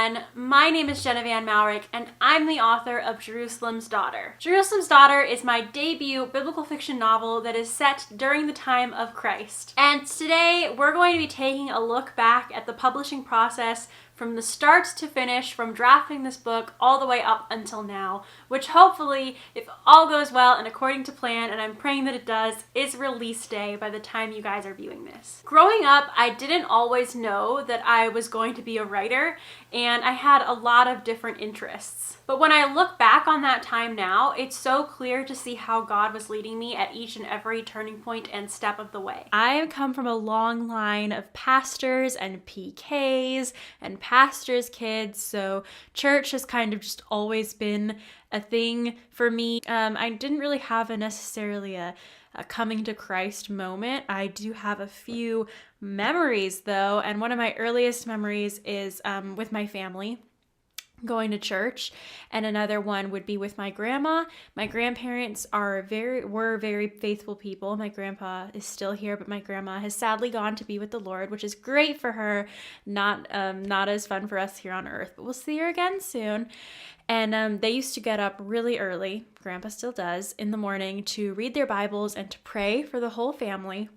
everyone. My name is Jenna Van Mourik, and I'm the author of Jerusalem's Daughter. Jerusalem's Daughter is my debut biblical fiction novel that is set during the time of Christ. And today we're going to be taking a look back at the publishing process from the start to finish, from drafting this book all the way up until now, which hopefully, if all goes well and according to plan, and I'm praying that it does, is release day by the time you guys are viewing this. Growing up, I didn't always know that I was going to be a writer, and I had a lot of different interests. But when I look back on that time now, it's so clear to see how God was leading me at each and every turning point and step of the way. I come from a long line of pastors and PKs and pastors' kids, so church has kind of just always been a thing for me. I didn't really have necessarily a coming to Christ moment. I do have a few memories though, and one of my earliest memories is with my family going to church, and another one would be with my grandma. My grandparents were very faithful people. My grandpa is still here, but my grandma has sadly gone to be with the Lord, which is great for her. Not as fun for us here on earth, but we'll see her again soon. And they used to get up really early, Grandpa still does, in the morning to read their Bibles and to pray for the whole family.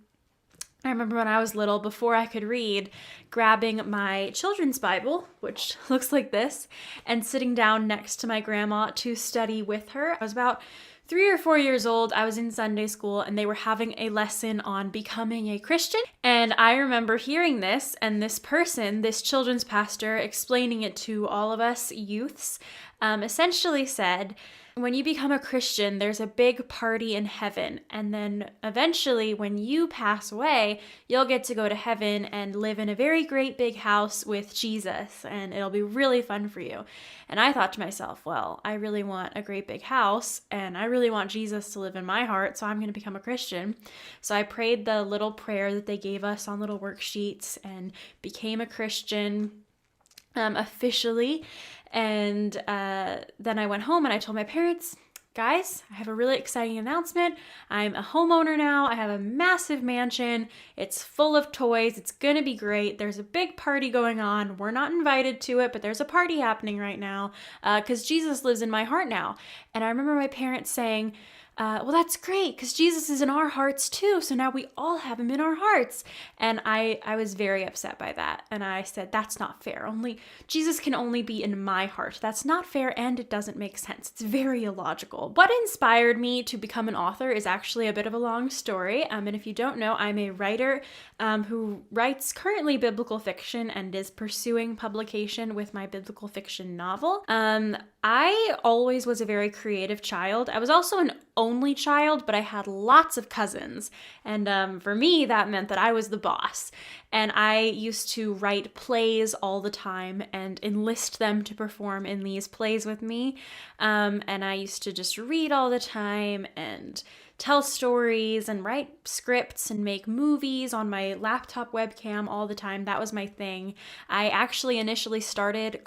I remember when I was little, before I could read, grabbing my children's Bible, which looks like this, and sitting down next to my grandma to study with her. I was about 3 or 4 years old. I was in Sunday school and they were having a lesson on becoming a Christian. And I remember hearing this, and this person, this children's pastor, explaining it to all of us youths, essentially said, when you become a Christian, there's a big party in heaven, and then eventually when you pass away, you'll get to go to heaven and live in a very great big house with Jesus, and it'll be really fun for you. And I thought to myself, well, I really want a great big house, and I really want Jesus to live in my heart, so I'm going to become a Christian. So I prayed the little prayer that they gave us on little worksheets and became a Christian officially. And then I went home and I told my parents, guys, I have a really exciting announcement. I'm a homeowner now. I have a massive mansion. It's full of toys. It's going to be great. There's a big party going on. We're not invited to it, but there's a party happening right now because Jesus lives in my heart now. And I remember my parents saying, well, that's great because Jesus is in our hearts too. So now we all have him in our hearts. And I was very upset by that. And I said, that's not fair. Jesus can only be in my heart. That's not fair, and it doesn't make sense. It's very illogical. What inspired me to become an author is actually a bit of a long story. And if you don't know, I'm a writer who writes currently biblical fiction and is pursuing publication with my biblical fiction novel. I always was a very creative child. I was also an only child, but I had lots of cousins. And for me, that meant that I was the boss. And I used to write plays all the time and enlist them to perform in these plays with me. And I used to just read all the time and tell stories and write scripts and make movies on my laptop webcam all the time. That was my thing. I actually initially started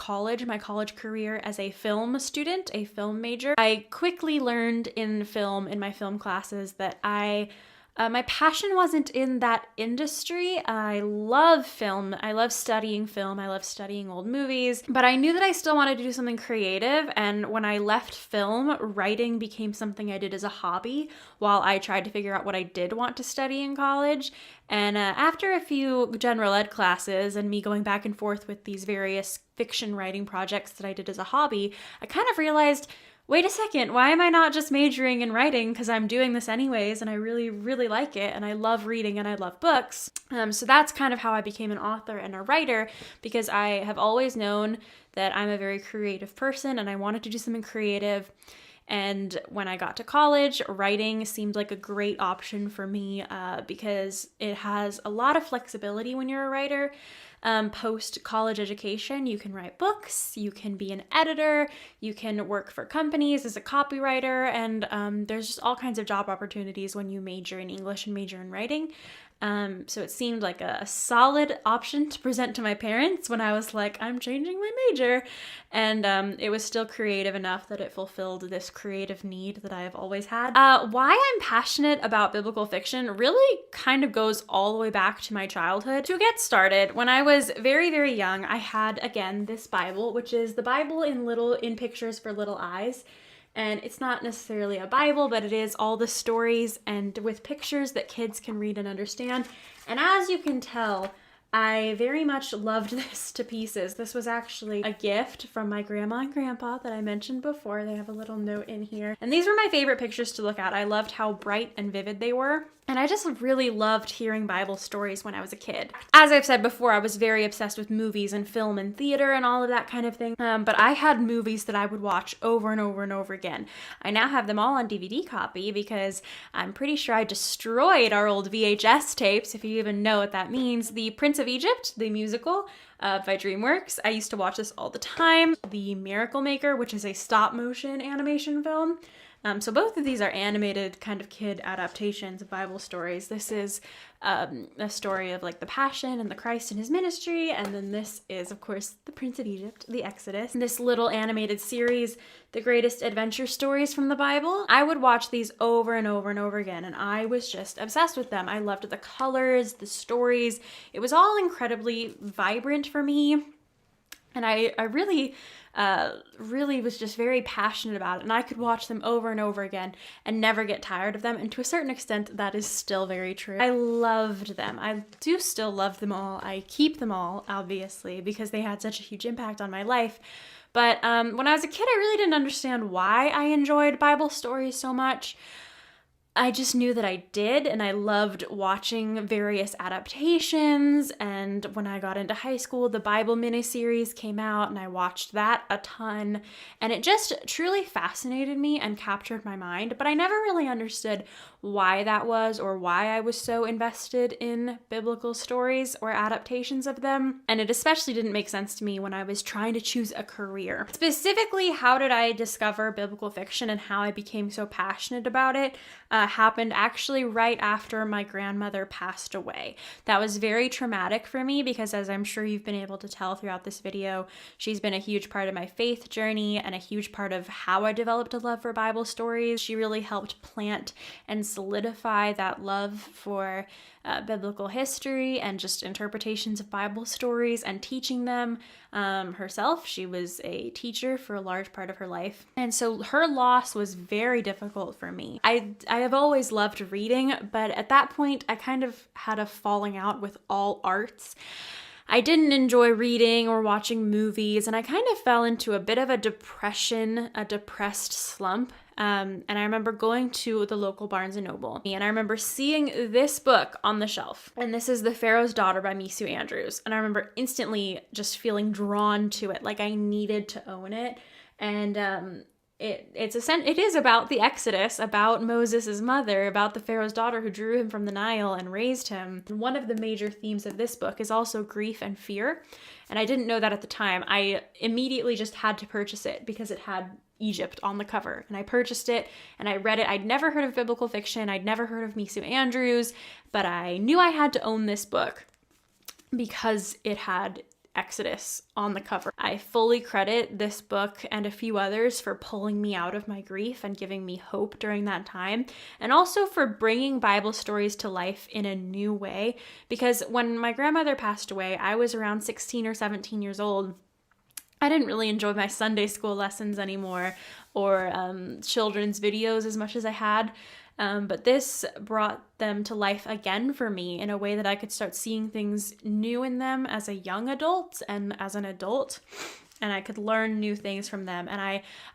my college career as a film student, a film major. I quickly learned in my film classes that my passion wasn't in that industry. I love film. I love studying film. I love studying old movies. But I knew that I still wanted to do something creative. And when I left film, writing became something I did as a hobby while I tried to figure out what I did want to study in college. And after a few general ed classes and me going back and forth with these various fiction writing projects that I did as a hobby, I kind of realized, wait a second, why am I not just majoring in writing? Because I'm doing this anyways, and I really, really like it, and I love reading, and I love books. So that's kind of how I became an author and a writer, because I have always known that I'm a very creative person, and I wanted to do something creative. And when I got to college, writing seemed like a great option for me because it has a lot of flexibility when you're a writer. Post-college education, you can write books, you can be an editor, you can work for companies as a copywriter, and there's just all kinds of job opportunities when you major in English and major in writing. So it seemed like a solid option to present to my parents when I was like, I'm changing my major. And it was still creative enough that it fulfilled this creative need that I have always had. Why I'm passionate about biblical fiction really kind of goes all the way back to my childhood. To get started, when I was very, very young, I had, again, this Bible, which is the Bible in pictures for little eyes. And it's not necessarily a Bible, but it is all the stories and with pictures that kids can read and understand. And as you can tell, I very much loved this to pieces. This was actually a gift from my grandma and grandpa that I mentioned before. They have a little note in here. And these were my favorite pictures to look at. I loved how bright and vivid they were. And I just really loved hearing Bible stories when I was a kid. As I've said before, I was very obsessed with movies and film and theater and all of that kind of thing. But I had movies that I would watch over and over and over again. I now have them all on DVD copy because I'm pretty sure I destroyed our old VHS tapes, if you even know what that means. The Prince of Egypt, the musical, by DreamWorks. I used to watch this all the time. The Miracle Maker, which is a stop motion animation film. So both of these are animated kind of kid adaptations of Bible stories. This is a story of like the Passion and the Christ and his ministry. And then this is, of course, the Prince of Egypt, the Exodus. This little animated series, the greatest adventure stories from the Bible. I would watch these over and over and over again, and I was just obsessed with them. I loved the colors, the stories. It was all incredibly vibrant for me. And I really was just very passionate about it. And I could watch them over and over again and never get tired of them. And to a certain extent, that is still very true. I loved them. I do still love them all. I keep them all, obviously, because they had such a huge impact on my life. But when I was a kid, I really didn't understand why I enjoyed Bible stories so much. I just knew that I did, and I loved watching various adaptations. And when I got into high school, the Bible miniseries came out, and I watched that a ton. And it just truly fascinated me and captured my mind. But I never really understood why that was or why I was so invested in biblical stories or adaptations of them. And it especially didn't make sense to me when I was trying to choose a career. Specifically, how did I discover biblical fiction and how I became so passionate about it? Happened actually right after my grandmother passed away. That was very traumatic for me because, as I'm sure you've been able to tell throughout this video, she's been a huge part of my faith journey and a huge part of how I developed a love for Bible stories. She really helped plant and solidify that love for biblical history and just interpretations of Bible stories and teaching them herself. She was a teacher for a large part of her life. And so her loss was very difficult for me. I have always loved reading, but at that point I kind of had a falling out with all arts. I didn't enjoy reading or watching movies, and I kind of fell into a bit of a depression, a depressed slump. And I remember going to the local Barnes & Noble, and I remember seeing this book on the shelf. And this is The Pharaoh's Daughter by Misu Andrews. And I remember instantly just feeling drawn to it, like I needed to own it. And it is about the Exodus, about Moses' mother, about the Pharaoh's daughter who drew him from the Nile and raised him. And one of the major themes of this book is also grief and fear. And I didn't know that at the time. I immediately just had to purchase it because it had Egypt on the cover. And I purchased it and I read it. I'd never heard of biblical fiction. I'd never heard of Misu Andrews, but I knew I had to own this book because it had Exodus on the cover. I fully credit this book and a few others for pulling me out of my grief and giving me hope during that time, and also for bringing Bible stories to life in a new way, because when my grandmother passed away, I was around 16 or 17 years old. I didn't really enjoy my Sunday school lessons anymore or children's videos as much as I had. But this brought them to life again for me in a way that I could start seeing things new in them as a young adult and as an adult. And I could learn new things from them. And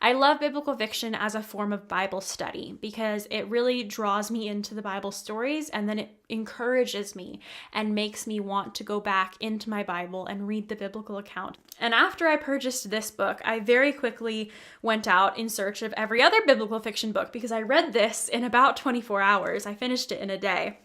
I love biblical fiction as a form of Bible study because it really draws me into the Bible stories, and then it encourages me and makes me want to go back into my Bible and read the biblical account. And after I purchased this book, I very quickly went out in search of every other biblical fiction book because I read this in about 24 hours. I finished it in a day.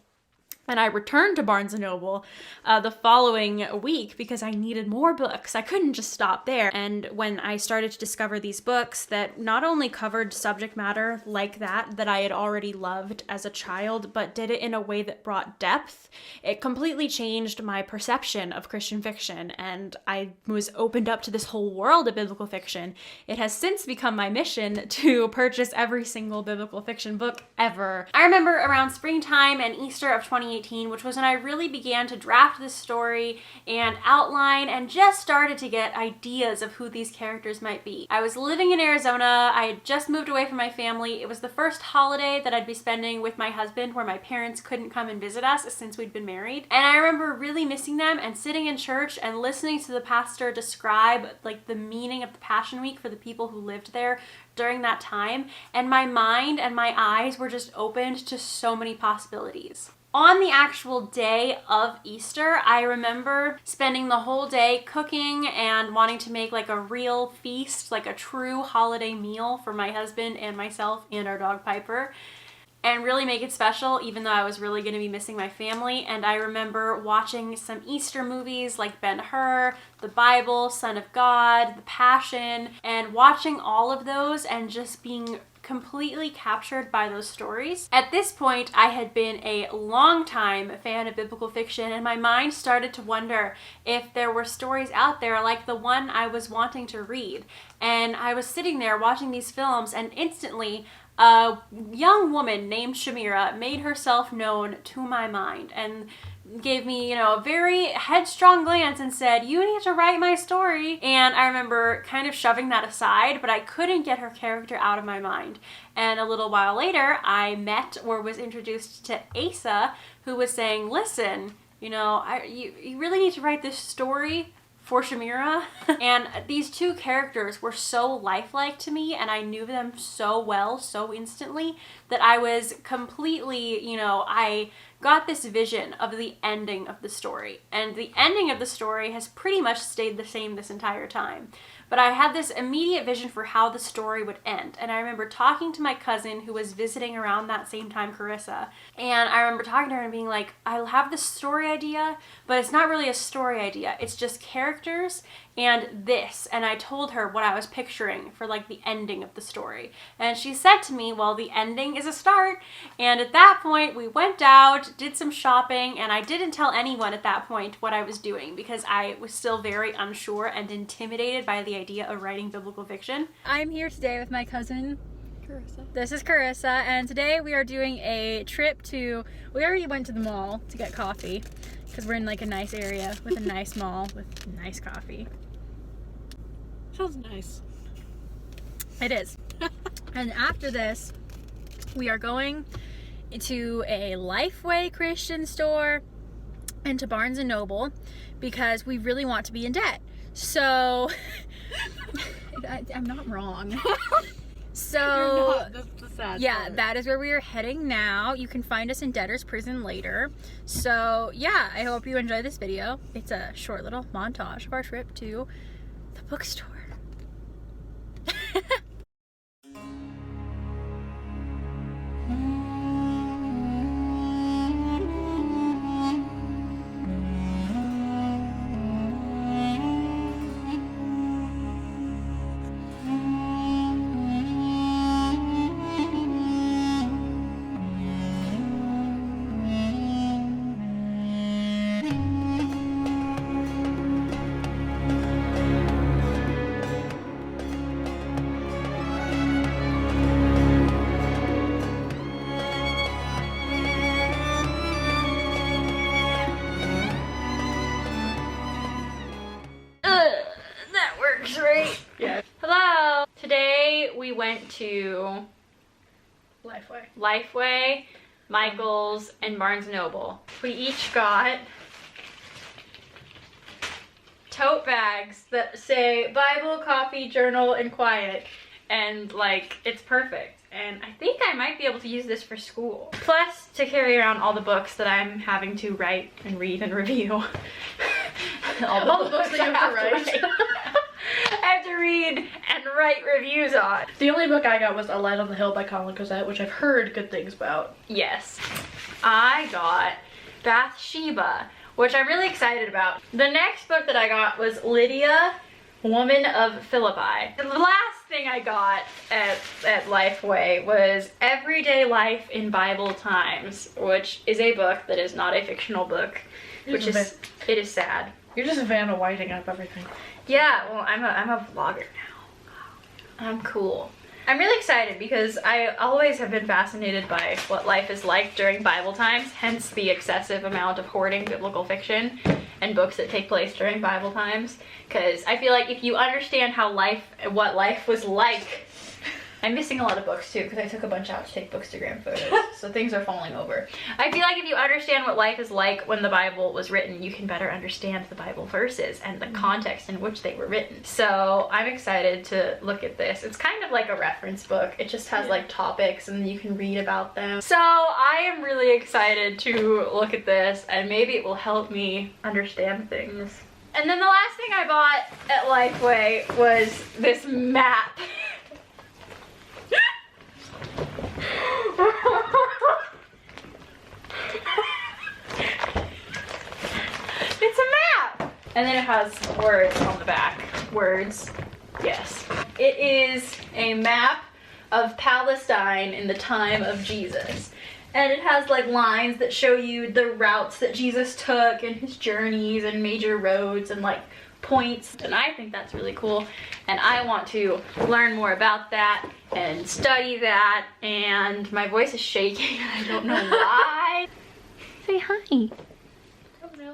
And I returned to Barnes & Noble the following week because I needed more books. I couldn't just stop there. And when I started to discover these books that not only covered subject matter like that I had already loved as a child, but did it in a way that brought depth, it completely changed my perception of Christian fiction. And I was opened up to this whole world of biblical fiction. It has since become my mission to purchase every single biblical fiction book ever. I remember around springtime and Easter of 2018, which was when I really began to draft this story and outline and just started to get ideas of who these characters might be. I was living in Arizona. I had just moved away from my family. It was the first holiday that I'd be spending with my husband where my parents couldn't come and visit us since we'd been married. And I remember really missing them and sitting in church and listening to the pastor describe like the meaning of the Passion Week for the people who lived there during that time. And my mind and my eyes were just opened to so many possibilities. On the actual day of Easter, I remember spending the whole day cooking and wanting to make like a real feast, like a true holiday meal for my husband and myself and our dog Piper, and really make it special, even though I was really going to be missing my family. And I remember watching some Easter movies like Ben-Hur, the Bible, Son of God, The Passion, and watching all of those and just being completely captured by those stories. At this point, I had been a long-time fan of biblical fiction, and my mind started to wonder if there were stories out there like the one I was wanting to read. And I was sitting there watching these films, and instantly a young woman named Shamira made herself known to my mind and gave me, a very headstrong glance and said, "You need to write my story." And I remember kind of shoving that aside, but I couldn't get her character out of my mind. And a little while later, I met or was introduced to Asa, who was saying, "Listen, you really need to write this story for Shamira." And these two characters were so lifelike to me, and I knew them so well, so instantly, that I was completely, I got this vision of the ending of the story. And the ending of the story has pretty much stayed the same this entire time. But I had this immediate vision for how the story would end. And I remember talking to my cousin who was visiting around that same time, Carissa. And I remember talking to her and being like, "I have this story idea, but it's not really a story idea. It's just characters and this." And I told her what I was picturing for like the ending of the story. And she said to me, "Well, the ending is a start." And at that point, we went out, did some shopping, and I didn't tell anyone at that point what I was doing because I was still very unsure and intimidated by the idea of writing biblical fiction. I'm here today with my cousin, Carissa. This is Carissa, and today we are doing a trip we already went to the mall to get coffee because we're in like a nice area with a nice mall with nice coffee. Sounds nice. It is. And after this, we are going to a Lifeway Christian store and to Barnes & Noble because we really want to be in debt. So, I'm not wrong. So, You're not. That's the sad part. That is where we are heading now. You can find us in debtor's prison later. So, yeah, I hope you enjoy this video. It's a short little montage of our trip to the bookstore. Right? Yeah. Hello! Today we went to Lifeway, Michael's, and Barnes & Noble. We each got tote bags that say Bible, coffee, journal, and quiet. And like, it's perfect. And I think I might be able to use this for school. Plus, to carry around all the books that I'm having to write and read and review. all the books that you have to write. I have to read and write reviews on. The only book I got was A Light on the Hill by Colin Cosette, which I've heard good things about. Yes. I got Bathsheba, which I'm really excited about. The next book that I got was Lydia, Woman of Philippi. The last thing I got at Lifeway was Everyday Life in Bible Times, which is a book that is not a fictional book, it is sad. You're just Vanna Whiting up everything. Yeah, well, I'm a vlogger now. I'm cool. I'm really excited because I always have been fascinated by what life is like during Bible times, hence the excessive amount of hoarding biblical fiction and books that take place during Bible times. Because I feel like if you understand what life was like, I'm missing a lot of books too because I took a bunch out to take bookstagram photos, so things are falling over. I feel like if you understand what life is like when the Bible was written, you can better understand the Bible verses and the context in which they were written. So I'm excited to look at this. It's kind of like a reference book. It just has like topics and you can read about them. So I am really excited to look at this and maybe it will help me understand things. And then the last thing I bought at Lifeway was this map. It's a map! And then it has words on the back. Words. Yes. It is a map of Palestine in the time of Jesus. And it has like lines that show you the routes that Jesus took and his journeys and major roads and like points. And I think that's really cool. And I want to learn more about that and study that. And my voice is shaking. I don't know why. Say hi.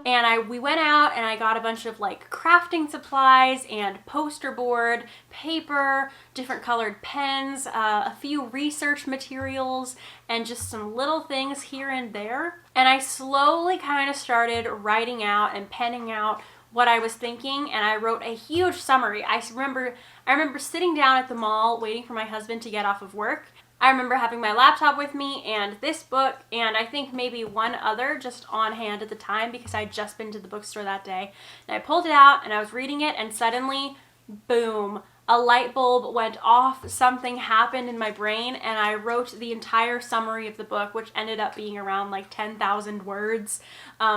And we went out and I got a bunch of like crafting supplies and poster board, paper, different colored pens, a few research materials, and just some little things here and there. And I slowly kind of started writing out and penning out what I was thinking, and I wrote a huge summary. I remember sitting down at the mall waiting for my husband to get off of work. I remember having my laptop with me and this book and I think maybe one other just on hand at the time because I'd just been to the bookstore that day. And I pulled it out and I was reading it and suddenly, boom, a light bulb went off, something happened in my brain, and I wrote the entire summary of the book, which ended up being around like 10,000 words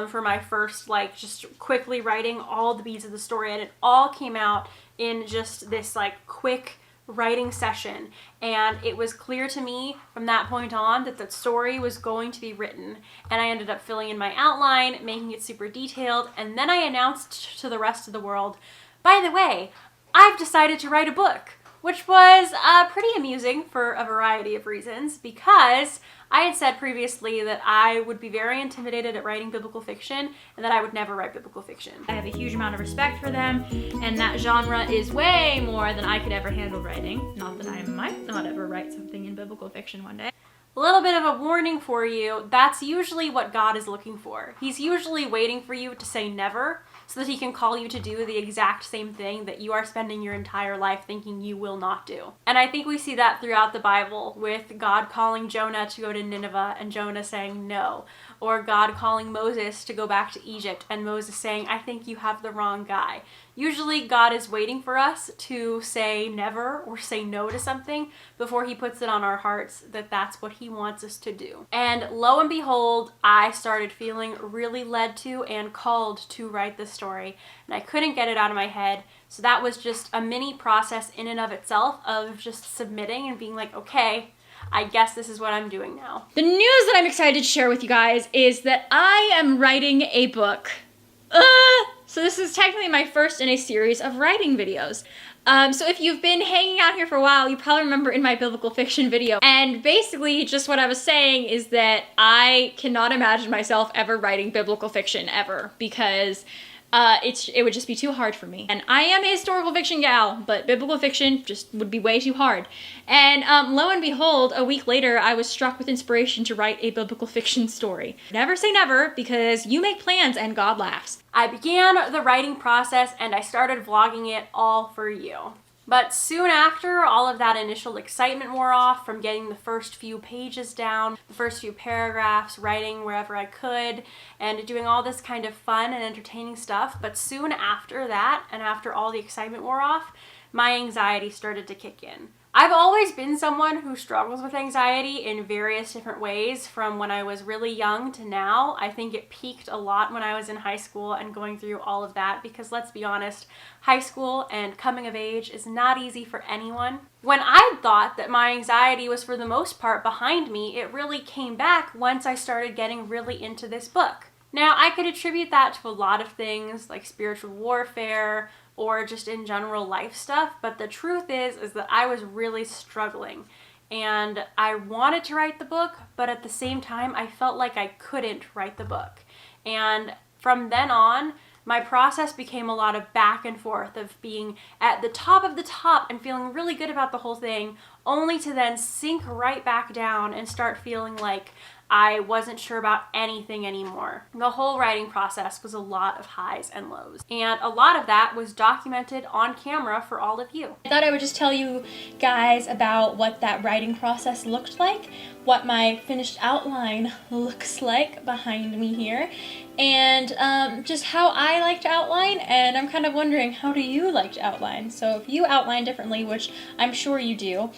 for my first, like, just quickly writing all the beats of the story, and it all came out in just this like quick writing session. And it was clear to me from that point on that the story was going to be written, and I ended up filling in my outline, making it super detailed, and then I announced to the rest of the world, by the way, I've decided to write a book, which was pretty amusing for a variety of reasons, because I had said previously that I would be very intimidated at writing biblical fiction and that I would never write biblical fiction. I have a huge amount of respect for them, and that genre is way more than I could ever handle writing. Not that I might not ever write something in biblical fiction one day. A little bit of a warning for you, that's usually what God is looking for. He's usually waiting for you to say never, so that he can call you to do the exact same thing that you are spending your entire life thinking you will not do. And I think we see that throughout the Bible, with God calling Jonah to go to Nineveh and Jonah saying no, or God calling Moses to go back to Egypt and Moses saying, I think you have the wrong guy. Usually God is waiting for us to say never or say no to something before he puts it on our hearts that that's what he wants us to do. And lo and behold, I started feeling really led to and called to write this story, and I couldn't get it out of my head. So that was just a mini process in and of itself of just submitting and being like, okay, I guess this is what I'm doing now. The news that I'm excited to share with you guys is that I am writing a book. So this is technically my first in a series of writing videos. So if you've been hanging out here for a while, you probably remember in my biblical fiction video. And basically just what I was saying is that I cannot imagine myself ever writing biblical fiction ever, because it would just be too hard for me. And I am a historical fiction gal, but biblical fiction just would be way too hard. And lo and behold, a week later, I was struck with inspiration to write a biblical fiction story. Never say never, because you make plans and God laughs. I began the writing process and I started vlogging it all for you. But soon after, all of that initial excitement wore off from getting the first few pages down, the first few paragraphs, writing wherever I could, and doing all this kind of fun and entertaining stuff. But soon after that, and after all the excitement wore off, my anxiety started to kick in. I've always been someone who struggles with anxiety in various different ways from when I was really young to now. I think it peaked a lot when I was in high school and going through all of that because let's be honest, high school and coming of age is not easy for anyone. When I thought that my anxiety was for the most part behind me, it really came back once I started getting really into this book. Now, I could attribute that to a lot of things like spiritual warfare, or just in general life stuff, but the truth is that I was really struggling and I wanted to write the book, but at the same time I felt like I couldn't write the book. And from then on, my process became a lot of back and forth of being at the top of the top and feeling really good about the whole thing, only to then sink right back down and start feeling like I wasn't sure about anything anymore. The whole writing process was a lot of highs and lows, and a lot of that was documented on camera for all of you. I thought I would just tell you guys about what that writing process looked like, what my finished outline looks like behind me here, and just how I like to outline, and I'm kind of wondering, how do you like to outline? So if you outline differently, which I'm sure you do,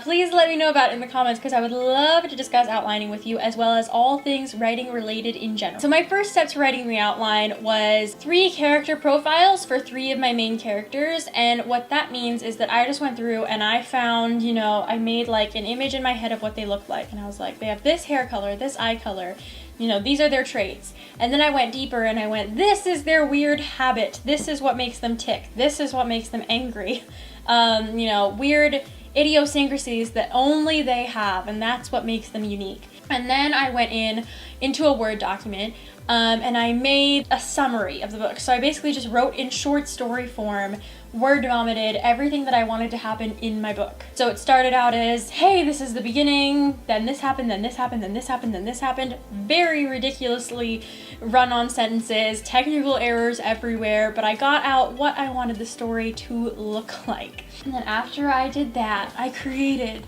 please let me know about it in the comments because I would love to discuss outlining with you as well as all things writing related in general. So my first step to writing the outline was 3 character profiles for 3 of my main characters, and what that means is that I just went through and I found, you know, I made like an image in my head of what they look like, and I was like, they have this hair color, this eye color, you know, these are their traits. And then I went deeper and I went, this is their weird habit, this is what makes them tick, this is what makes them angry, you know, weird idiosyncrasies that only they have, and that's what makes them unique. And then I went into a Word document and I made a summary of the book. So I basically just wrote in short story form, word vomited everything that I wanted to happen in my book. So it started out as, hey, this is the beginning, then this happened, then this happened, then this happened, then this happened. Very ridiculously run-on sentences, technical errors everywhere, but I got out what I wanted the story to look like. And then after I did that, I created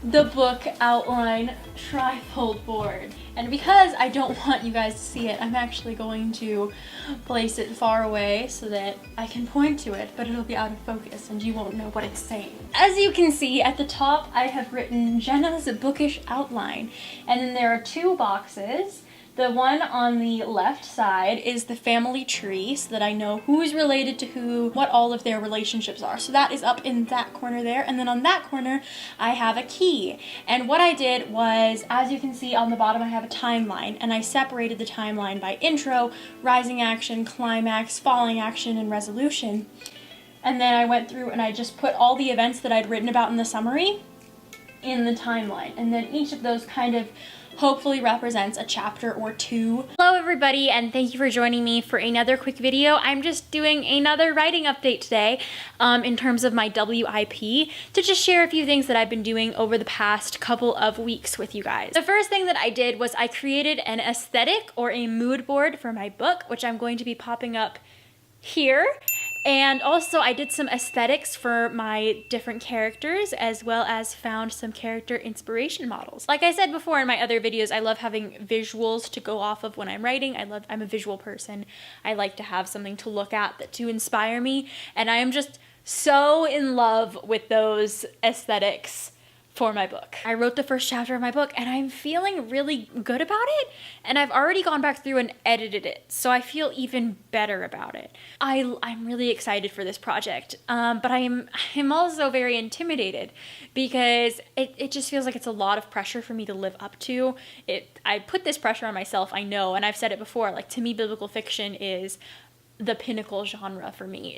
the book outline trifold board. And because I don't want you guys to see it, I'm actually going to place it far away so that I can point to it, but it'll be out of focus and you won't know what it's saying. As you can see at the top, I have written Jenna's bookish outline, and then there are 2 boxes. The one on the left side is the family tree so that I know who's related to who, what all of their relationships are. So that is up in that corner there. And then on that corner, I have a key. And what I did was, as you can see on the bottom, I have a timeline. And I separated the timeline by intro, rising action, climax, falling action, and resolution. And then I went through and I just put all the events that I'd written about in the summary in the timeline. And then each of those kind of hopefully represents a chapter or 2. Hello everybody, and thank you for joining me for another quick video. I'm just doing another writing update today in terms of my WIP to just share a few things that I've been doing over the past couple of weeks with you guys. The first thing that I did was I created an aesthetic or a mood board for my book, which I'm going to be popping up here. And also I did some aesthetics for my different characters, as well as found some character inspiration models. Like I said before in my other videos, I love having visuals to go off of when I'm writing. I'm a visual person. I like to have something to look at to inspire me, and I am just so in love with those aesthetics for my book. I wrote the first chapter of my book and I'm feeling really good about it, and I've already gone back through and edited it, so I feel even better about it. I'm really excited for this project, but I'm also very intimidated because it just feels like it's a lot of pressure for me to live up to. I put this pressure on myself, I know, and I've said it before, like, to me biblical fiction is the pinnacle genre for me.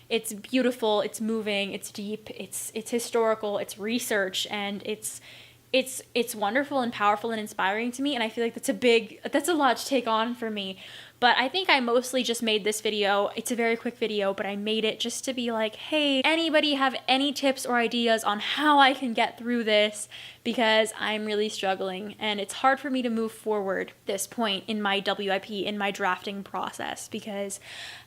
It's beautiful, it's moving, it's deep, it's historical, it's research, and it's wonderful and powerful and inspiring to me, and I feel like that's a lot to take on for me. But I think I mostly just made this video. It's a very quick video, but I made it just to be like, hey, anybody have any tips or ideas on how I can get through this? Because I'm really struggling, and it's hard for me to move forward this point in my WIP, in my drafting process, because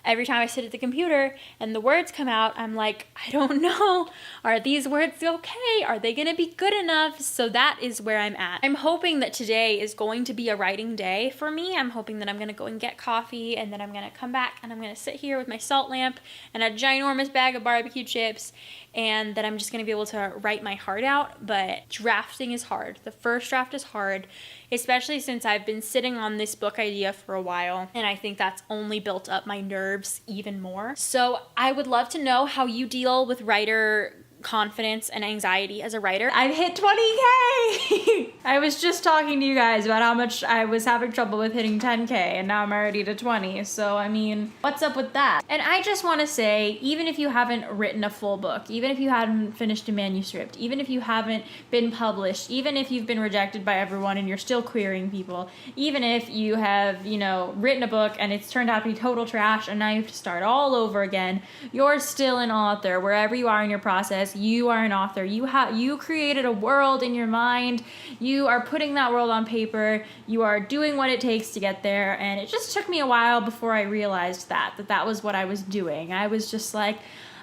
every time I sit at the computer and the words come out, I'm like, I don't know. Are these words okay? Are they gonna be good enough? So that is where I'm at. I'm hoping that today is going to be a writing day for me. I'm hoping that I'm gonna go and get coffee, and then I'm gonna come back and I'm gonna sit here with my salt lamp and a ginormous bag of barbecue chips, and then I'm just gonna be able to write my heart out. But drafting is hard. The first draft is hard, especially since I've been sitting on this book idea for a while, and I think that's only built up my nerves even more. So I would love to know how you deal with writer confidence and anxiety as a writer. I've hit 20K! I was just talking to you guys about how much I was having trouble with hitting 10K, and now I'm already to 20, so I mean, what's up with that? And I just want to say, even if you haven't written a full book, even if you haven't finished a manuscript, even if you haven't been published, even if you've been rejected by everyone and you're still querying people, even if you have, you know, written a book and it's turned out to be total trash and now you have to start all over again, you're still an author. Wherever you are in your process, you are an author. You created a world in your mind. You are putting that world on paper. You are doing what it takes to get there. And it just took me a while before I realized that was what I was doing. I was just like,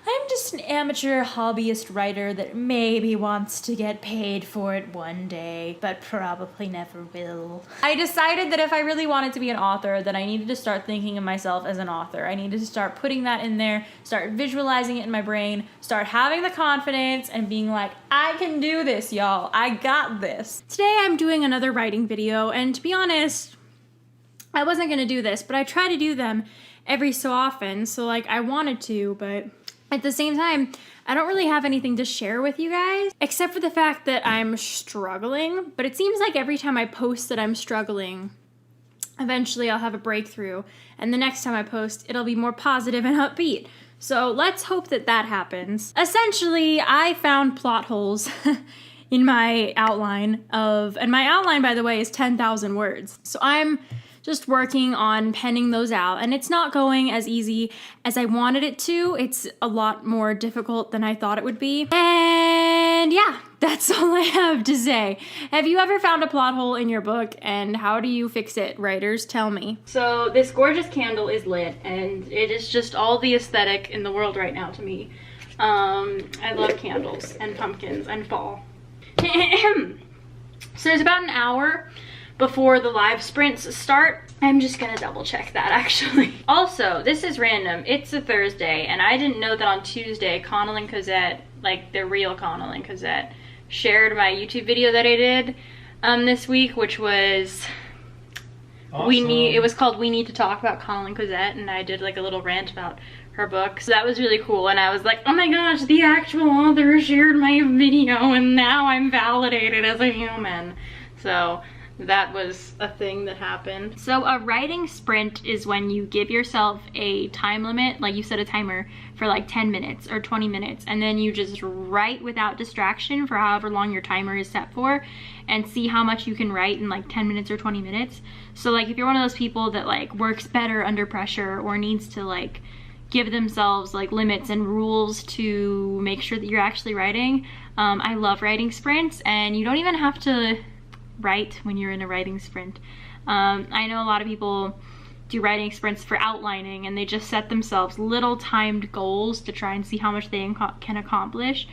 I'm just an amateur hobbyist writer that maybe wants to get paid for it one day, but probably never will. I decided that if I really wanted to be an author, then I needed to start thinking of myself as an author. I needed to start putting that in there, start visualizing it in my brain, start having the confidence and being like, I can do this, y'all. I got this. Today I'm doing another writing video, and to be honest, I wasn't gonna do this, but I try to do them every so often, so like I wanted to, but at the same time, I don't really have anything to share with you guys, except for the fact that I'm struggling. But it seems like every time I post that I'm struggling, eventually I'll have a breakthrough. And the next time I post, it'll be more positive and upbeat. So let's hope that that happens. Essentially, I found plot holes in my outline and my outline, by the way, is 10,000 words. So I'm just working on penning those out, and it's not going as easy as I wanted it to. It's a lot more difficult than I thought it would be. And yeah, that's all I have to say. Have you ever found a plot hole in your book, and how do you fix it? Writers, tell me. So this gorgeous candle is lit, and it is just all the aesthetic in the world right now to me. I love candles and pumpkins and fall. So there's about an hour before the live sprints start. I'm just gonna double check that actually. Also, this is random. It's a Thursday, and I didn't know that on Tuesday, Connell and Cosette, like the real Connell and Cosette, shared my YouTube video that I did this week, which was awesome. It was called We Need to Talk About Connell and Cosette, and I did like a little rant about her book. So that was really cool, and I was like, oh my gosh, the actual author shared my video, and now I'm validated as a human. So that was a thing that happened. So a writing sprint is when you give yourself a time limit, like you set a timer for like 10 minutes or 20 minutes, and then you just write without distraction for however long your timer is set for, and see how much you can write in like 10 minutes or 20 minutes. So like if you're one of those people that like works better under pressure or needs to like give themselves like limits and rules to make sure that you're actually writing, I love writing sprints, and you don't even have to write when you're in a writing sprint. I know a lot of people do writing sprints for outlining, and they just set themselves little timed goals to try and see how much they can accomplish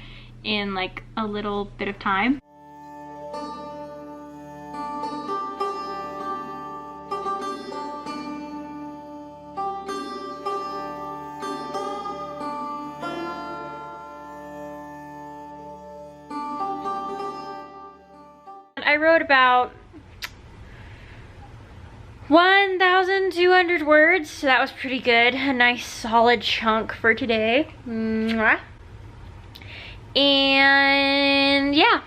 in like a little bit of time. I wrote about 1,200 words, so that was pretty good. A nice solid chunk for today. Mwah. And yeah,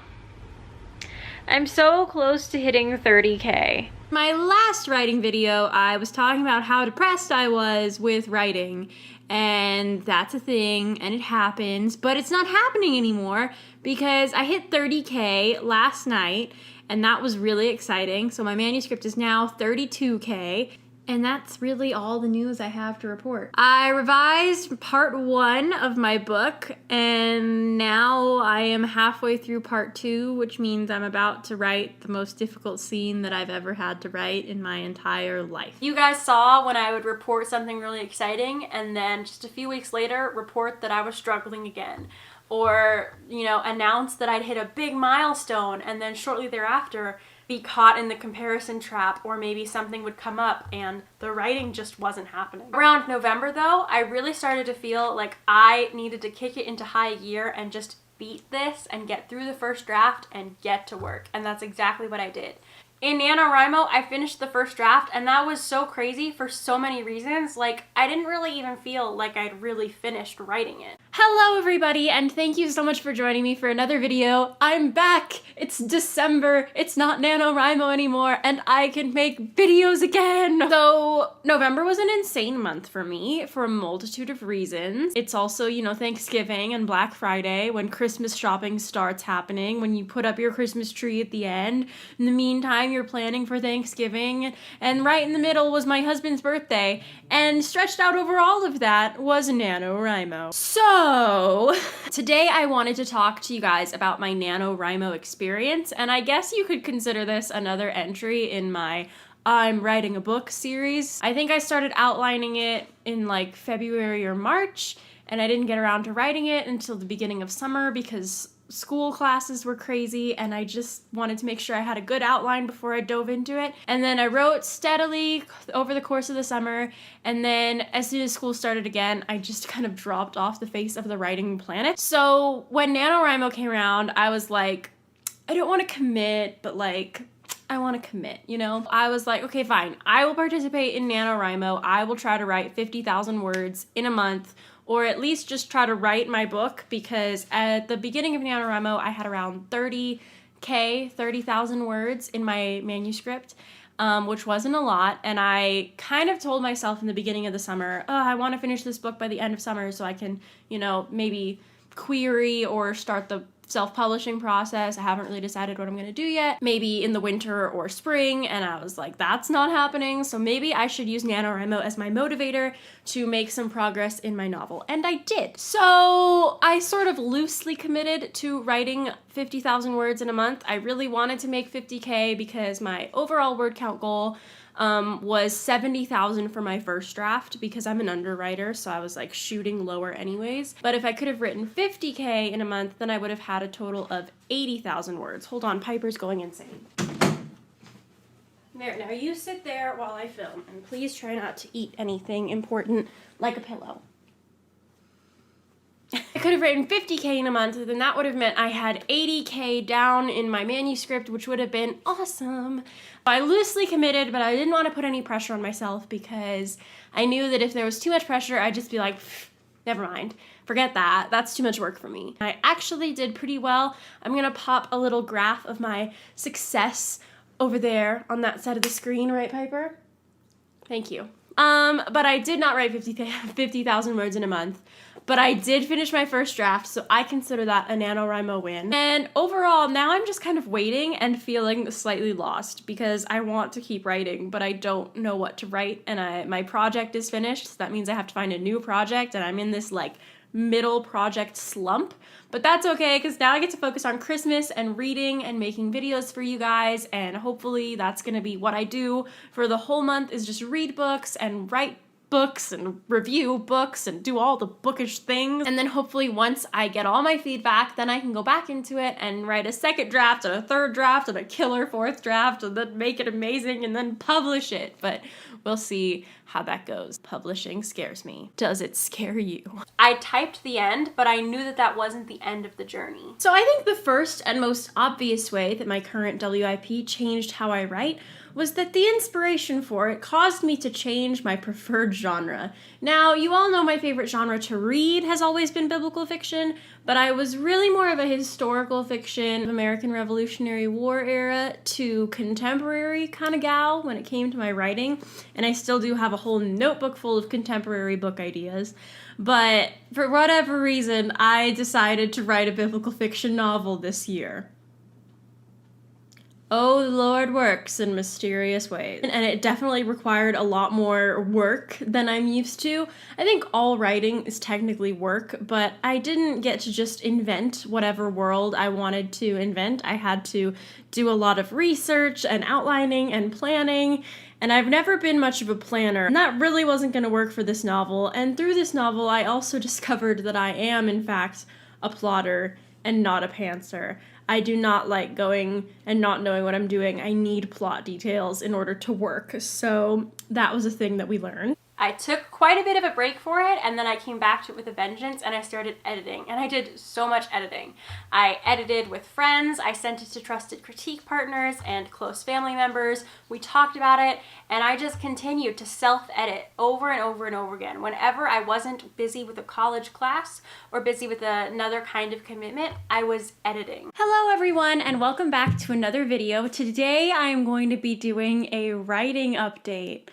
I'm so close to hitting 30K. My last writing video, I was talking about how depressed I was with writing, and that's a thing, and it happens, but it's not happening anymore because I hit 30K last night, and that was really exciting. So my manuscript is now 32K, and that's really all the news I have to report. I revised part 1 of my book, and now I am halfway through part 2, which means I'm about to write the most difficult scene that I've ever had to write in my entire life. You guys saw when I would report something really exciting, and then just a few weeks later, report that I was struggling again. Or, you know, announce that I'd hit a big milestone, and then shortly thereafter be caught in the comparison trap, or maybe something would come up and the writing just wasn't happening. Around November though, I really started to feel like I needed to kick it into high gear and just beat this and get through the first draft and get to work. And that's exactly what I did. In NaNoWriMo, I finished the first draft, and that was so crazy for so many reasons. Like, I didn't really even feel like I'd really finished writing it. Hello everybody, and thank you so much for joining me for another video. I'm back! It's December, it's not NaNoWriMo anymore, and I can make videos again! So, November was an insane month for me for a multitude of reasons. It's also, you know, Thanksgiving and Black Friday, when Christmas shopping starts happening, when you put up your Christmas tree at the end. In the meantime, you're planning for Thanksgiving, and right in the middle was my husband's birthday, and stretched out over all of that was NaNoWriMo. So, today I wanted to talk to you guys about my NaNoWriMo experience, and I guess you could consider this another entry in my I'm writing a book series. I think I started outlining it in like February or March, and I didn't get around to writing it until the beginning of summer because school classes were crazy, and I just wanted to make sure I had a good outline before I dove into it. And then I wrote steadily over the course of the summer, and then as soon as school started again, I just kind of dropped off the face of the writing planet. So when NaNoWriMo came around, I was like, I don't want to commit, but like, I want to commit, you know? I was like, okay, fine. I will participate in NaNoWriMo. I will try to write 50,000 words in a month, or at least just try to write my book, because at the beginning of NaNoWriMo, I had around 30,000 words in my manuscript, which wasn't a lot, and I kind of told myself in the beginning of the summer, oh, I want to finish this book by the end of summer so I can, you know, maybe query or start the self-publishing process. I haven't really decided what I'm gonna do yet. Maybe in the winter or spring, and I was like, that's not happening, so maybe I should use NaNoWriMo as my motivator to make some progress in my novel, and I did. So I sort of loosely committed to writing 50,000 words in a month. I really wanted to make 50K because my overall word count goal was 70,000 for my first draft, because I'm an underwriter, so I was like shooting lower anyways. But if I could have written 50K in a month, then I would have had a total of 80,000 words. Hold on, Piper's going insane. There, now you sit there while I film, and please try not to eat anything important like a pillow. I could have written 50K in a month, then that would have meant I had 80K down in my manuscript, which would have been awesome. I loosely committed, but I didn't want to put any pressure on myself because I knew that if there was too much pressure, I'd just be like, never mind, forget that, that's too much work for me. I actually did pretty well. I'm gonna pop a little graph of my success over there on that side of the screen, right, Piper? Thank you. But I did not write 50,000 words in a month. But I did finish my first draft, so I consider that a NaNoWriMo win. And overall, now I'm just kind of waiting and feeling slightly lost because I want to keep writing, but I don't know what to write, and my project is finished, so that means I have to find a new project, and I'm in this like middle project slump. But that's okay, because now I get to focus on Christmas and reading and making videos for you guys, and hopefully that's gonna be what I do for the whole month, is just read books and write books and review books and do all the bookish things. And then hopefully once I get all my feedback, then I can go back into it and write a second draft and a third draft and a killer fourth draft and then make it amazing and then publish it. But we'll see how that goes. Publishing scares me. Does it scare you? I typed the end, but I knew that that wasn't the end of the journey. So I think the first and most obvious way that my current WIP changed how I write was that the inspiration for it caused me to change my preferred genre. Now, you all know my favorite genre to read has always been biblical fiction, but I was really more of a historical fiction, American Revolutionary War era to contemporary kind of gal when it came to my writing, and I still do have a whole notebook full of contemporary book ideas. But for whatever reason, I decided to write a biblical fiction novel this year. Oh, the Lord works in mysterious ways. And it definitely required a lot more work than I'm used to. I think all writing is technically work, but I didn't get to just invent whatever world I wanted to invent. I had to do a lot of research and outlining and planning, and I've never been much of a planner, and that really wasn't going to work for this novel. And through this novel, I also discovered that I am, in fact, a plotter and not a pantser. I do not like going and not knowing what I'm doing. I need plot details in order to work. So that was a thing that we learned. I took quite a bit of a break for it, and then I came back to it with a vengeance, and I started editing. And I did so much editing. I edited with friends, I sent it to trusted critique partners and close family members. We talked about it, and I just continued to self-edit over and over and over again. Whenever I wasn't busy with a college class or busy with another kind of commitment, I was editing. Hello everyone, and welcome back to another video. Today I am going to be doing a writing update.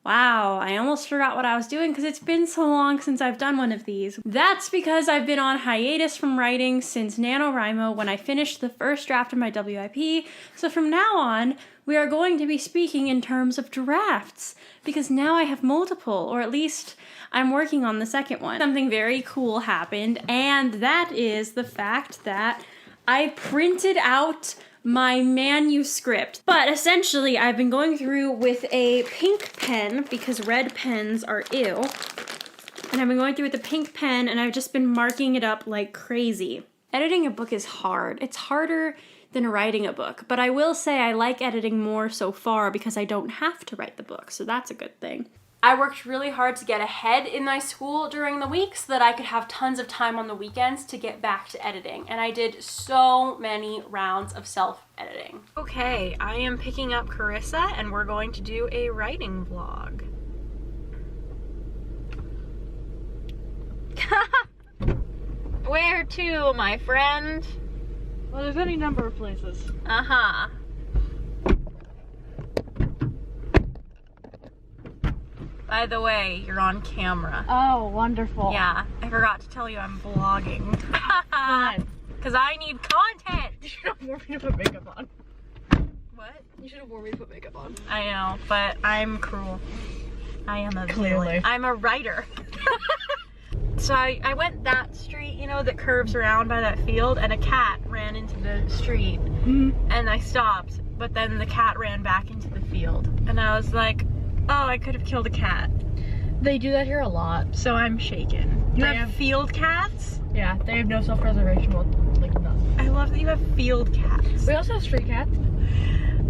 Wow, I almost forgot what I was doing because it's been so long since I've done one of these. That's because I've been on hiatus from writing since NaNoWriMo when I finished the first draft of my WIP. So from now on, we are going to be speaking in terms of drafts because now I have multiple, or at least I'm working on the second one. Something very cool happened, and that is the fact that I printed out my manuscript. But essentially, I've been going through with a pink pen because red pens are ew. And I've been going through with a pink pen and I've just been marking it up like crazy. Editing a book is hard. It's harder than writing a book. But I will say I like editing more so far because I don't have to write the book. So that's a good thing. I worked really hard to get ahead in my school during the week so that I could have tons of time on the weekends to get back to editing. And I did so many rounds of self-editing. Okay, I am picking up Carissa and we're going to do a writing vlog. Where to, my friend? Well, there's any number of places. Uh-huh. By the way, you're on camera. Oh, wonderful. Yeah, I forgot to tell you I'm vlogging. Because I need content! You should have warned me to put makeup on. What? You should have warned me to put makeup on. I know, but I'm cruel. I am a Clearly. villain. I'm a writer. So I went that street, you know, that curves around by that field, and a cat ran into the street. Mm-hmm. And I stopped, but then the cat ran back into the field. And I was like, oh, I could have killed a cat. They do that here a lot. So I'm shaken. You They have field cats? Yeah, they have no self-preservation, well, like none. I love that you have field cats. We also have street cats.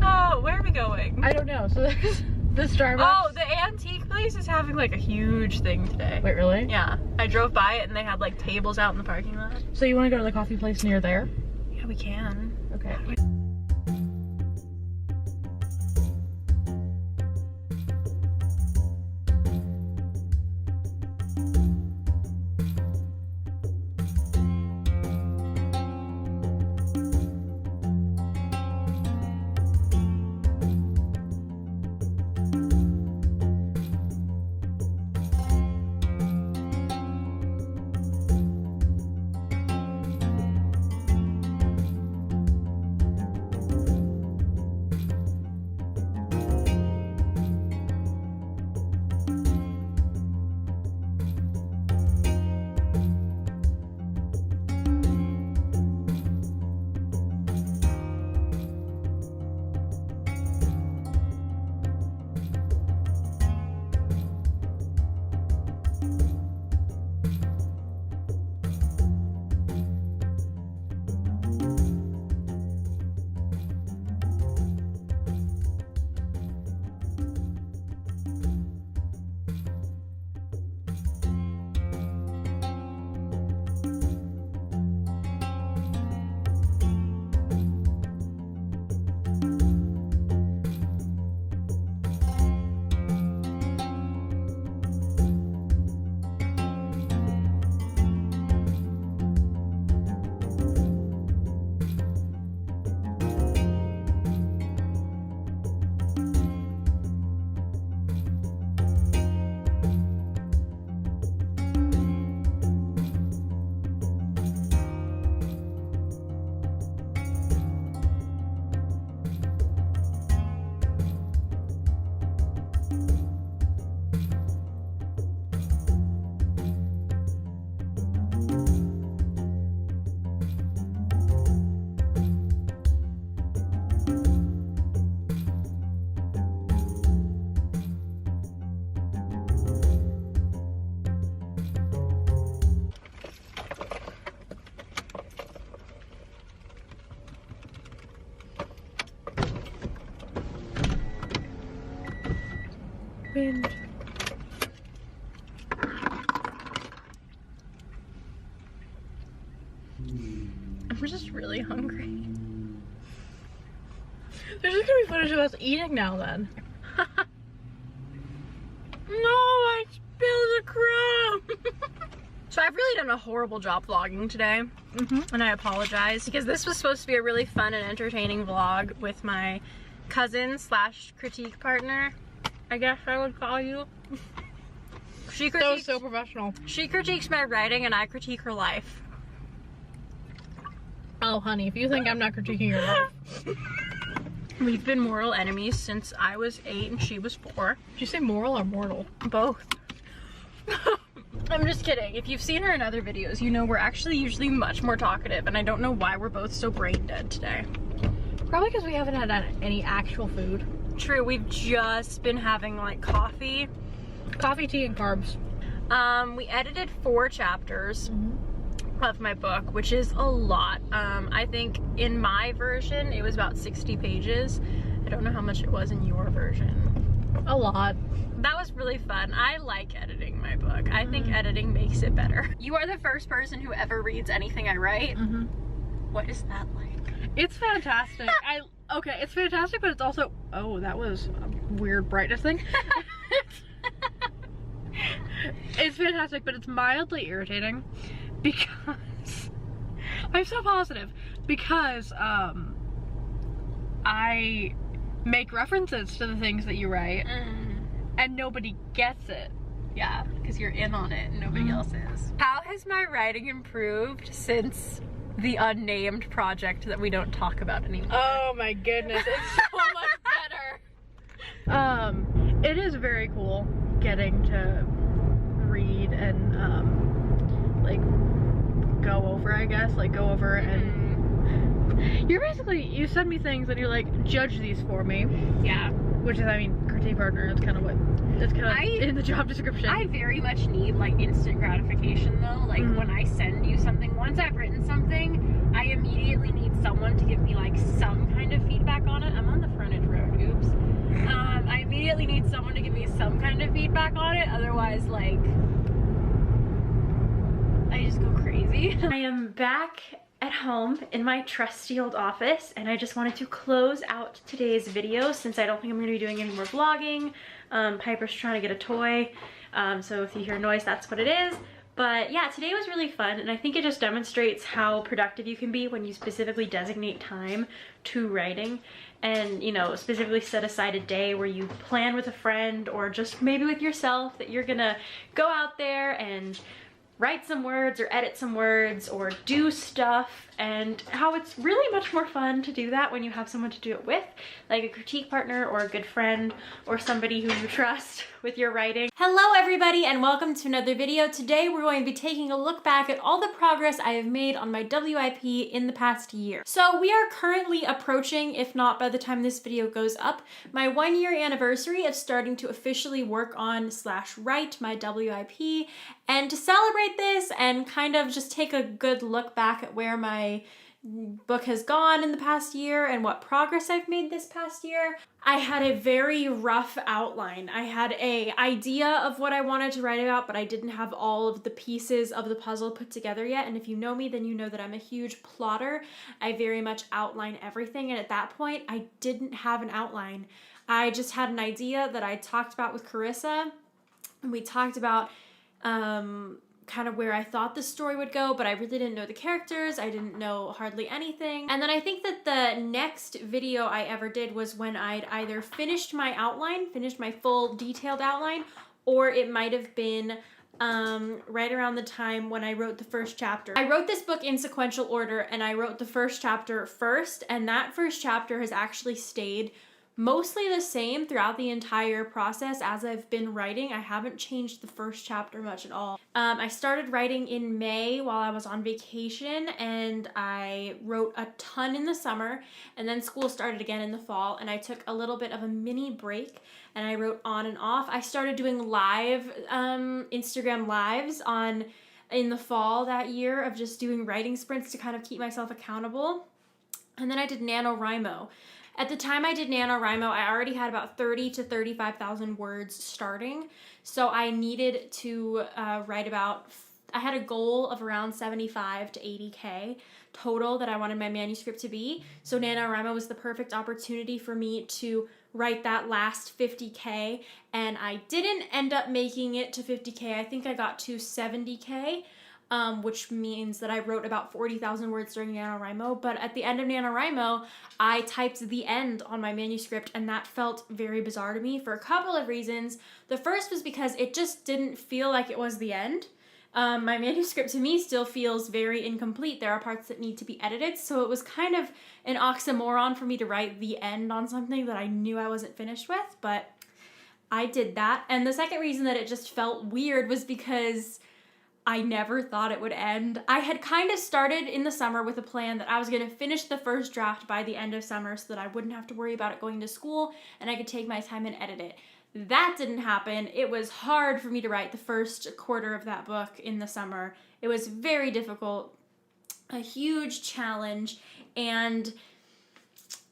Oh, where are we going? I don't know, so there's the Starbucks. Oh, the antique place is having like a huge thing today. Wait, really? Yeah, I drove by it and they had like tables out in the parking lot. So you want to go to the coffee place near there? Yeah, we can. Okay. Wind. I'm just really hungry. There's just gonna be footage of us eating now then. No, I spilled a crumb. So I've really done a horrible job vlogging today. And I apologize because this was supposed to be a really fun and entertaining vlog with my cousin slash critique partner, I guess I would call you. That was so professional. She critiques my writing and I critique her life. Oh honey, if you think I'm not critiquing your life. We've been mortal enemies since I was 8 and she was 4. Did you say moral or mortal? Both. I'm just kidding. If you've seen her in other videos, you know we're actually usually much more talkative, and I don't know why we're both so brain dead today. Probably because we haven't had any actual food. True, we've just been having like coffee. Coffee, tea, and carbs. We edited 4 chapters of my book, which is a lot. I think in my version, it was about 60 pages. I don't know how much it was in your version. A lot. That was really fun. I like editing my book. I think editing makes it better. You are the first person who ever reads anything I write. What is that like? It's fantastic. Okay, it's fantastic, but it's also, oh, that was a weird brightness thing. It's fantastic, but it's mildly irritating because I'm so positive because I make references to the things that you write and nobody gets it. Yeah, because you're in on it and nobody else is. How has my writing improved since the unnamed project that we don't talk about anymore? Oh my goodness, it's so much better. It is very cool getting to read and like go over, I guess, like go over and you're basically, you send me things and you're like, judge these for me. Yeah. Which is, I mean, critique partner, it's kind of what, it's kind of in the job description. I very much need like instant gratification though. Like when I send you something, once I've written something, I immediately need someone to give me like some kind of feedback on it. I'm on the frontage road, oops. I immediately need someone to give me some kind of feedback on it. Otherwise, like, I just go crazy. I am back at home in my trusty old office, and I just wanted to close out today's video since I don't think I'm going to be doing any more vlogging. Piper's trying to get a toy, so if you hear noise, that's what it is. But yeah, today was really fun, and I think it just demonstrates how productive you can be when you specifically designate time to writing and, you know, specifically set aside a day where you plan with a friend or just maybe with yourself that you're gonna go out there and write some words or edit some words or do stuff, and how it's really much more fun to do that when you have someone to do it with, like a critique partner or a good friend or somebody who you trust with your writing. Hello everybody and welcome to another video. Today we're going to be taking a look back at all the progress I have made on my WIP in the past year. So we are currently approaching, if not by the time this video goes up, my 1-year anniversary of starting to officially work on / write my WIP. And to celebrate this and kind of just take a good look back at where my book has gone in the past year and what progress I've made this past year, I had a very rough outline. I had an idea of what I wanted to write about, but I didn't have all of the pieces of the puzzle put together yet. And if you know me, then you know that I'm a huge plotter. I very much outline everything. And at that point, I didn't have an outline. I just had an idea that I talked about with Carissa. And we talked about kind of where I thought the story would go, but I really didn't know the characters. I didn't know hardly anything. And then I think that the next video I ever did was when I'd either finished my outline, finished my full detailed outline, or it might have been right around the time when I wrote the first chapter. I wrote this book in sequential order, and I wrote the first chapter first, and that first chapter has actually stayed mostly the same throughout the entire process as I've been writing. I haven't changed the first chapter much at all. I started writing in May while I was on vacation, and I wrote a ton in the summer, and then school started again in the fall, and I took a little bit of a mini break and I wrote on and off. I started doing live Instagram lives in the fall that year of just doing writing sprints to kind of keep myself accountable. And then I did NaNoWriMo. At the time I did NaNoWriMo, I already had about 30 to 35,000 words starting. So I needed to write about, I had a goal of around 75 to 80K total that I wanted my manuscript to be. So NaNoWriMo was the perfect opportunity for me to write that last 50K. And I didn't end up making it to 50K. I think I got to 70K. Which means that I wrote about 40,000 words during NaNoWriMo, but at the end of NaNoWriMo, I typed the end on my manuscript, and that felt very bizarre to me for a couple of reasons. The first was because it just didn't feel like it was the end. My manuscript to me still feels very incomplete. There are parts that need to be edited, so it was kind of an oxymoron for me to write the end on something that I knew I wasn't finished with, but I did that. And the second reason that it just felt weird was because I never thought it would end. I had kind of started in the summer with a plan that I was going to finish the first draft by the end of summer so that I wouldn't have to worry about it going to school and I could take my time and edit it. That didn't happen. It was hard for me to write the first quarter of that book in the summer. It was very difficult, a huge challenge, and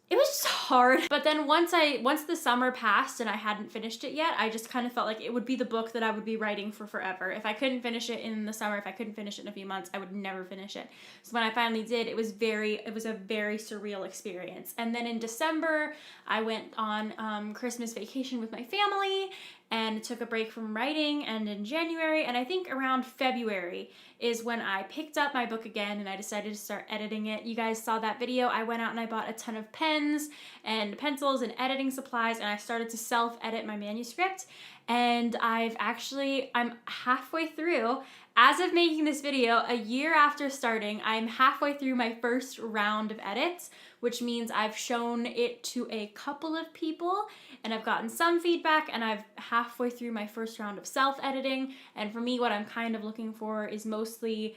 it was just hard. But then once the summer passed and I hadn't finished it yet, I just kind of felt like it would be the book that I would be writing for forever. If I couldn't finish it in the summer, if I couldn't finish it in a few months, I would never finish it. So when I finally did, it was a very surreal experience. And then in December, I went on Christmas vacation with my family and took a break from writing, and in January, and I think around February is when I picked up my book again and I decided to start editing it. You guys saw that video. I went out and I bought a ton of pens and pencils and editing supplies, and I started to self-edit my manuscript, and I'm halfway through. As of making this video, a year after starting, I'm halfway through my first round of edits, which means I've shown it to a couple of people and I've gotten some feedback, and I've halfway through my first round of self-editing. And for me, what I'm kind of looking for is mostly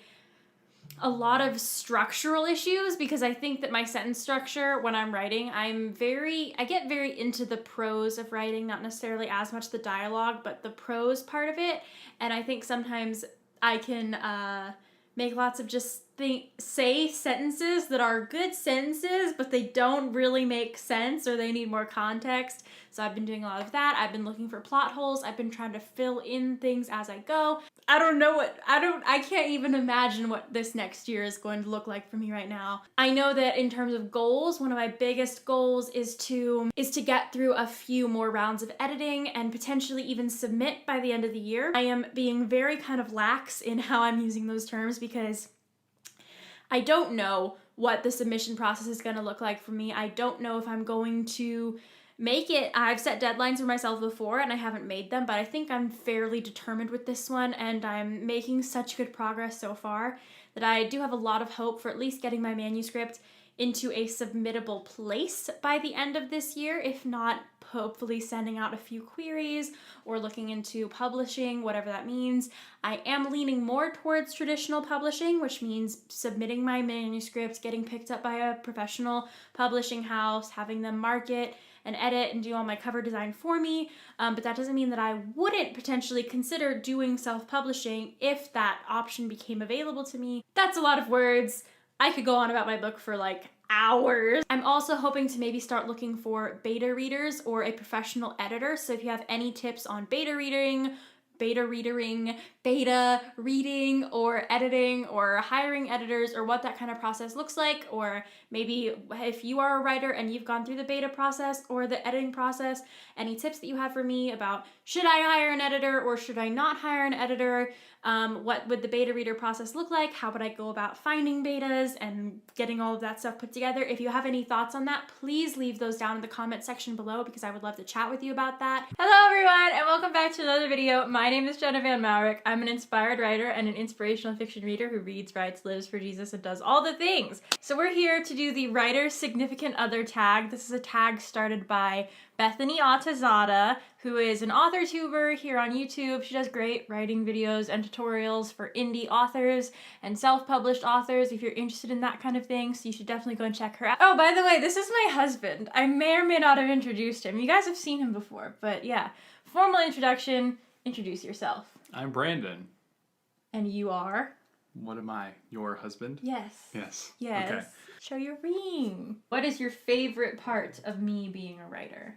a lot of structural issues, because I think that my sentence structure when I'm writing, I get very into the prose of writing, not necessarily as much the dialogue, but the prose part of it. And I think sometimes I can make lots of just say sentences that are good sentences, but they don't really make sense or they need more context. So I've been doing a lot of that. I've been looking for plot holes. I've been trying to fill in things as I go. I can't even imagine what this next year is going to look like for me right now. I know that in terms of goals, one of my biggest goals is to get through a few more rounds of editing and potentially even submit by the end of the year. I am being very kind of lax in how I'm using those terms because I don't know what the submission process is going to look like for me. I don't know if I'm going to make it. I've set deadlines for myself before and I haven't made them, but I think I'm fairly determined with this one, and I'm making such good progress so far that I do have a lot of hope for at least getting my manuscript into a submittable place by the end of this year, if not hopefully sending out a few queries or looking into publishing, whatever that means. I am leaning more towards traditional publishing, which means submitting my manuscript, getting picked up by a professional publishing house, having them mark it and edit and do all my cover design for me. But that doesn't mean that I wouldn't potentially consider doing self-publishing if that option became available to me. That's a lot of words. I could go on about my book for like hours. I'm also hoping to maybe start looking for beta readers or a professional editor. So if you have any tips on beta reading, or editing or hiring editors, or what that kind of process looks like, or maybe if you are a writer and you've gone through the beta process or the editing process, any tips that you have for me about should I hire an editor or should I not hire an editor? What would the beta reader process look like? How would I go about finding betas and getting all of that stuff put together? If you have any thoughts on that, please leave those down in the comment section below because I would love to chat with you about that. Hello everyone, and welcome back to another video. My name is Jenna Van Mourik. I'm an inspired writer and an inspirational fiction reader who reads, writes, lives for Jesus, and does all the things. So we're here to do the Writer's Significant Other tag. This is a tag started by Bethany Atazada, who is an author tuber here on YouTube. She does great writing videos and tutorials for indie authors and self-published authors if you're interested in that kind of thing, so you should definitely go and check her out. Oh, by the way, this is my husband. I may or may not have introduced him. You guys have seen him before, but yeah. Formal introduction, introduce yourself. I'm Brandon. And you are? What am I? Your husband? Yes. Yes. Yes. Okay. Show your ring. What is your favorite part of me being a writer?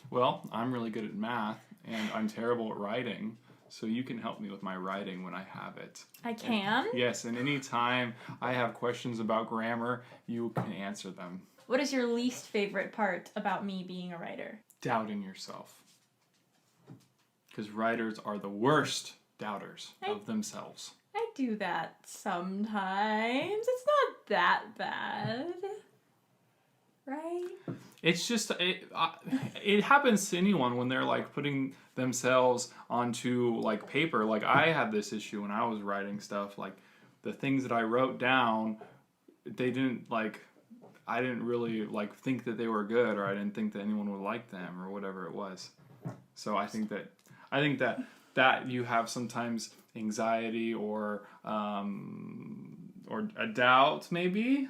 Well, I'm really good at math, and I'm terrible at writing, so you can help me with my writing when I have it. I can? Yes, and anytime I have questions about grammar, you can answer them. What is your least favorite part about me being a writer? Doubting yourself. Because writers are the worst doubters of themselves. I do that sometimes. It's not that bad. Right? It's just, it happens to anyone when they're like putting themselves onto like paper. Like I had this issue when I was writing stuff, like the things that I wrote down, they didn't like, I didn't really like think that they were good, or I didn't think that anyone would like them, or whatever it was. So I think that you have sometimes anxiety or a doubt maybe.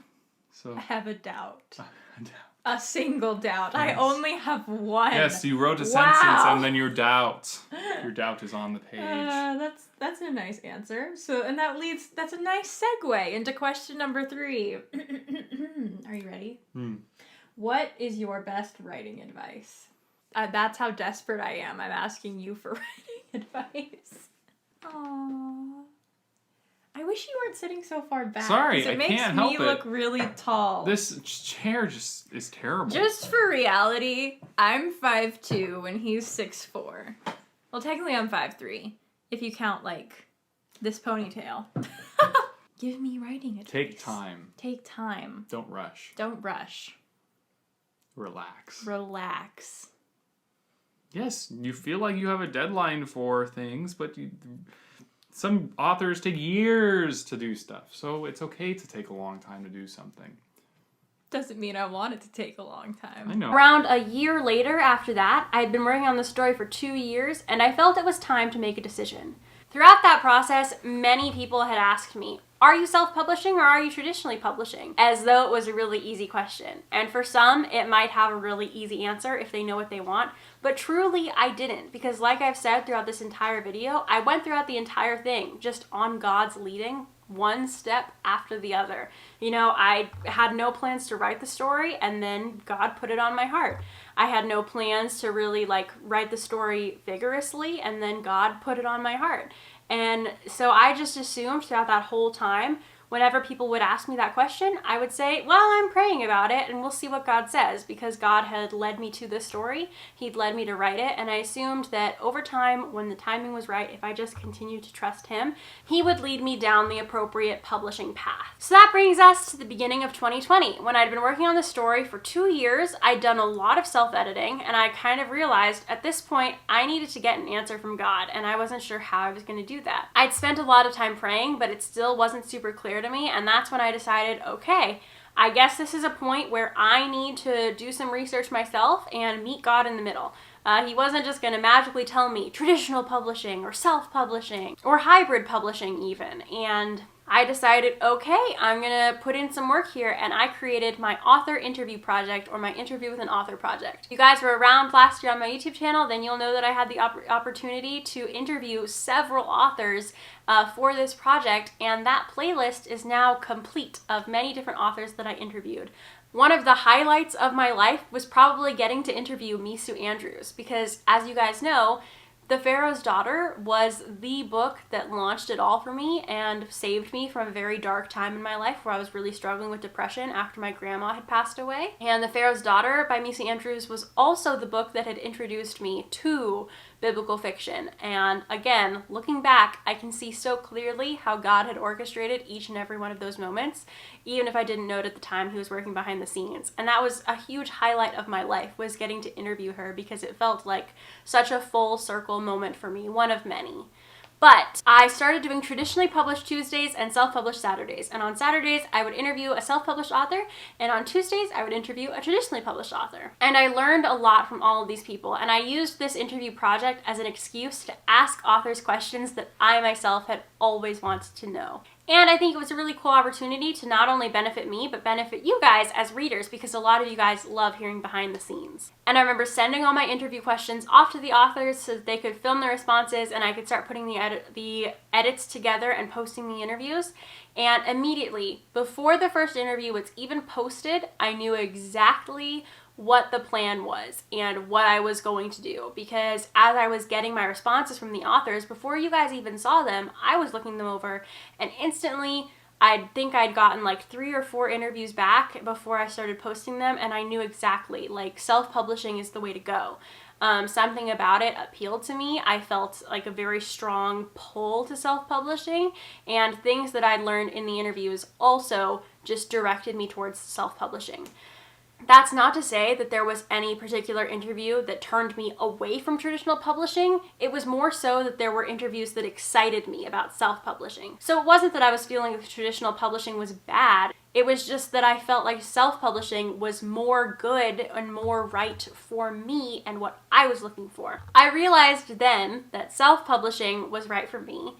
So I have a doubt. A doubt. A single doubt. Yes. I only have one. Yes, you wrote a sentence and then your doubt is on the page. That's a nice answer. So, and that's a nice segue into question number 3. Are you ready? What is your best writing advice? That's how desperate I am. I'm asking you for writing advice. Aww. I wish you weren't sitting so far back. Sorry, I can't help it. It makes me look really tall. This chair just is terrible. Just for reality, I'm 5'2" and he's 6'4". Well, technically I'm 5'3", if you count, like, this ponytail. Give me writing advice. Take time. Take time. Don't rush. Don't rush. Relax. Relax. Yes, you feel like you have a deadline for things, but some authors take years to do stuff, so it's okay to take a long time to do something. Doesn't mean I want it to take a long time. I know. Around a year later after that, I had been working on the story for 2 years, and I felt it was time to make a decision. Throughout that process, many people had asked me, are you self-publishing or are you traditionally publishing? As though it was a really easy question. And for some, it might have a really easy answer if they know what they want. But truly, I didn't. Because like I've said throughout this entire video, I went throughout the entire thing just on God's leading, one step after the other. You know, I had no plans to write the story, and then God put it on my heart. I had no plans to really write the story vigorously, and then God put it on my heart. And so I just assumed throughout that whole time, whenever people would ask me that question, I would say, well, I'm praying about it and we'll see what God says, because God had led me to this story. He'd led me to write it, and I assumed that over time, when the timing was right, if I just continued to trust him, he would lead me down the appropriate publishing path. So that brings us to the beginning of 2020. When I'd been working on the story for 2 years, I'd done a lot of self-editing, and I kind of realized at this point, I needed to get an answer from God, and I wasn't sure how I was going to do that. I'd spent a lot of time praying, but it still wasn't super clear to me, and that's when I decided, okay, I guess this is a point where I need to do some research myself and meet God in the middle. He wasn't just going to magically tell me traditional publishing or self-publishing or hybrid publishing even, and I decided, okay, I'm going to put in some work here, and I created my author interview project, or my interview with an author project. If you guys were around last year on my YouTube channel, then you'll know that I had the opportunity to interview several authors for this project, and that playlist is now complete of many different authors that I interviewed. One of the highlights of my life was probably getting to interview Misu Andrews, because as you guys know, The Pharaoh's Daughter was the book that launched it all for me and saved me from a very dark time in my life where I was really struggling with depression after my grandma had passed away. And The Pharaoh's Daughter by Misu Andrews was also the book that had introduced me to biblical fiction. And again, looking back, I can see so clearly how God had orchestrated each and every one of those moments, even if I didn't know it at the time. He was working behind the scenes. And that was a huge highlight of my life, was getting to interview her, because it felt like such a full circle moment for me, one of many. But I started doing traditionally published Tuesdays and self-published Saturdays. And on Saturdays, I would interview a self-published author, and on Tuesdays, I would interview a traditionally published author. And I learned a lot from all of these people, and I used this interview project as an excuse to ask authors questions that I myself had always wanted to know. And I think it was a really cool opportunity to not only benefit me, but benefit you guys as readers, because a lot of you guys love hearing behind the scenes. And I remember sending all my interview questions off to the authors so that they could film their responses and I could start putting the edits together and posting the interviews. And immediately, before the first interview was even posted, I knew exactly what the plan was and what I was going to do, because as I was getting my responses from the authors, before you guys even saw them, I was looking them over, and instantly I think I'd gotten like 3 or 4 interviews back before I started posting them, and I knew exactly, like, self-publishing is the way to go. Something about it appealed to me. I felt like a very strong pull to self-publishing, and things that I'd learned in the interviews also just directed me towards self-publishing. That's not to say that there was any particular interview that turned me away from traditional publishing. It was more so that there were interviews that excited me about self-publishing. So it wasn't that I was feeling that traditional publishing was bad. It was just that I felt like self-publishing was more good and more right for me and what I was looking for. I realized then that self-publishing was right for me,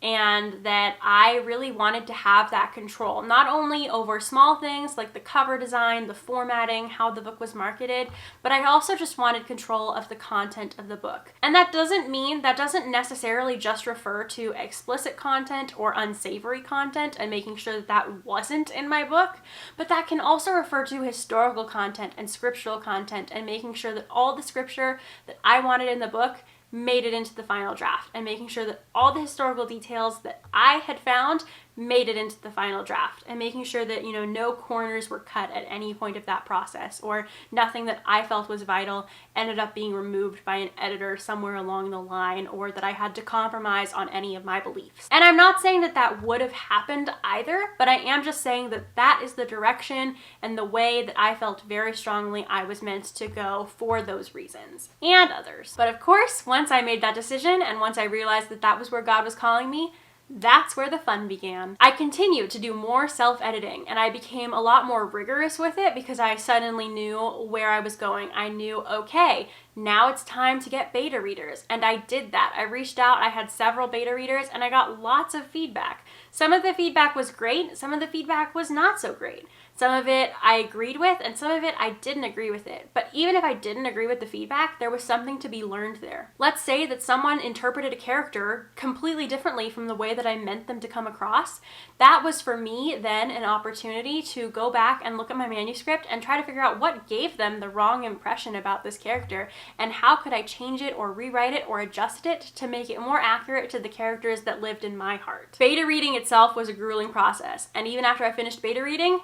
and that I really wanted to have that control, not only over small things like the cover design, the formatting, how the book was marketed, but I also just wanted control of the content of the book. And that doesn't necessarily just refer to explicit content or unsavory content and making sure that that wasn't in my book, but that can also refer to historical content and scriptural content and making sure that all the scripture that I wanted in the book made it into the final draft, and making sure that all the historical details that I had found made it into the final draft, and making sure that, you know, no corners were cut at any point of that process, or nothing that I felt was vital ended up being removed by an editor somewhere along the line, or that I had to compromise on any of my beliefs. And I'm not saying that that would have happened either, but I am just saying that that is the direction and the way that I felt very strongly I was meant to go for those reasons, and others. But of course, once I made that decision, and once I realized that that was where God was calling me, that's where the fun began. I continued to do more self-editing, and I became a lot more rigorous with it because I suddenly knew where I was going. I knew, okay, now it's time to get beta readers, and I did that. I reached out, I had several beta readers, and I got lots of feedback. Some of the feedback was great, some of the feedback was not so great. Some of it I agreed with, and some of it I didn't agree with it. But even if I didn't agree with the feedback, there was something to be learned there. Let's say that someone interpreted a character completely differently from the way that I meant them to come across. That was for me then an opportunity to go back and look at my manuscript and try to figure out what gave them the wrong impression about this character, and how could I change it or rewrite it or adjust it to make it more accurate to the characters that lived in my heart. Beta reading itself was a grueling process, and even after I finished beta reading,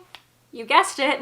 you guessed it,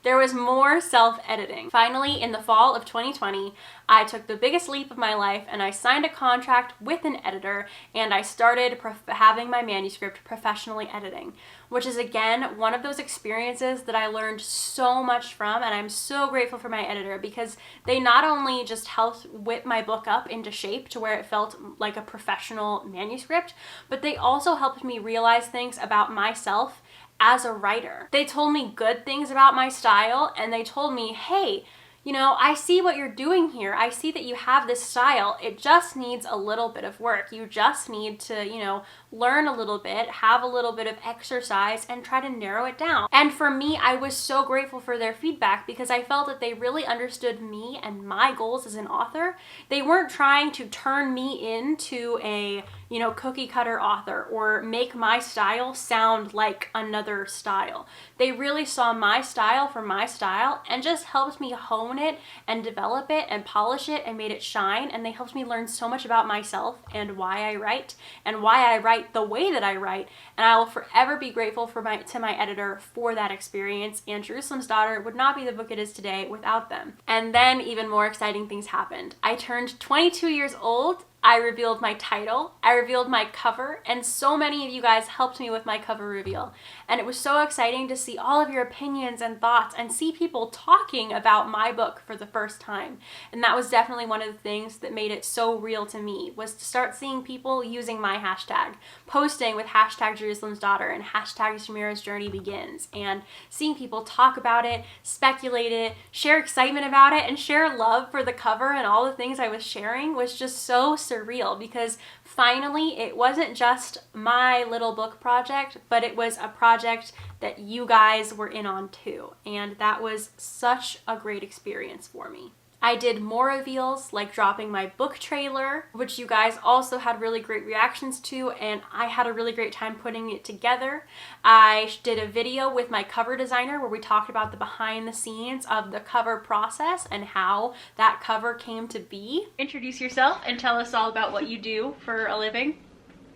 there was more self-editing. Finally, in the fall of 2020, I took the biggest leap of my life and I signed a contract with an editor, and I started having my manuscript professionally editing, which is again one of those experiences that I learned so much from, and I'm so grateful for my editor because they not only just helped whip my book up into shape to where it felt like a professional manuscript, but they also helped me realize things about myself as a writer. They told me good things about my style, and they told me, hey, you know, I see what you're doing here. I see that you have this style. It just needs a little bit of work. You just need to, you know, learn a little bit, have a little bit of exercise, and try to narrow it down. And for me, I was so grateful for their feedback because I felt that they really understood me and my goals as an author. They weren't trying to turn me into a, you know, cookie cutter author or make my style sound like another style. They really saw my style for my style and just helped me hone it and develop it and polish it and made it shine. And they helped me learn so much about myself and why I write and why I write the way that I write. And I will forever be grateful to my editor for that experience. And Jerusalem's Daughter would not be the book it is today without them. And then even more exciting things happened. I turned 22 years old. I revealed my title, I revealed my cover, and so many of you guys helped me with my cover reveal. And it was so exciting to see all of your opinions and thoughts and see people talking about my book for the first time. And that was definitely one of the things that made it so real to me, was to start seeing people using my hashtag, posting with hashtag Jerusalem's Daughter and hashtag Shamira's Journey Begins, and seeing people talk about it, speculate it, share excitement about it, and share love for the cover and all the things I was sharing was just so surreal because finally it wasn't just my little book project, but it was a project that you guys were in on too. And that was such a great experience for me. I did more reveals, like dropping my book trailer, which you guys also had really great reactions to, and I had a really great time putting it together. I did a video with my cover designer where we talked about the behind the scenes of the cover process and how that cover came to be. Introduce yourself and tell us all about what you do for a living.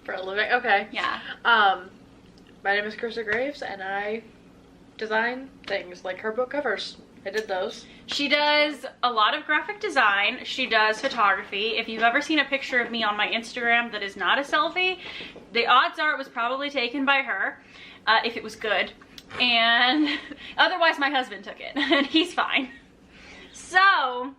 For a living? Okay. Yeah. My name is Krista Graves, and I design things like her book covers. I did those. She does a lot of graphic design. She does photography. If you've ever seen a picture of me on my Instagram that is not a selfie, the odds are it was probably taken by her, if it was good. And otherwise my husband took it, and he's fine. So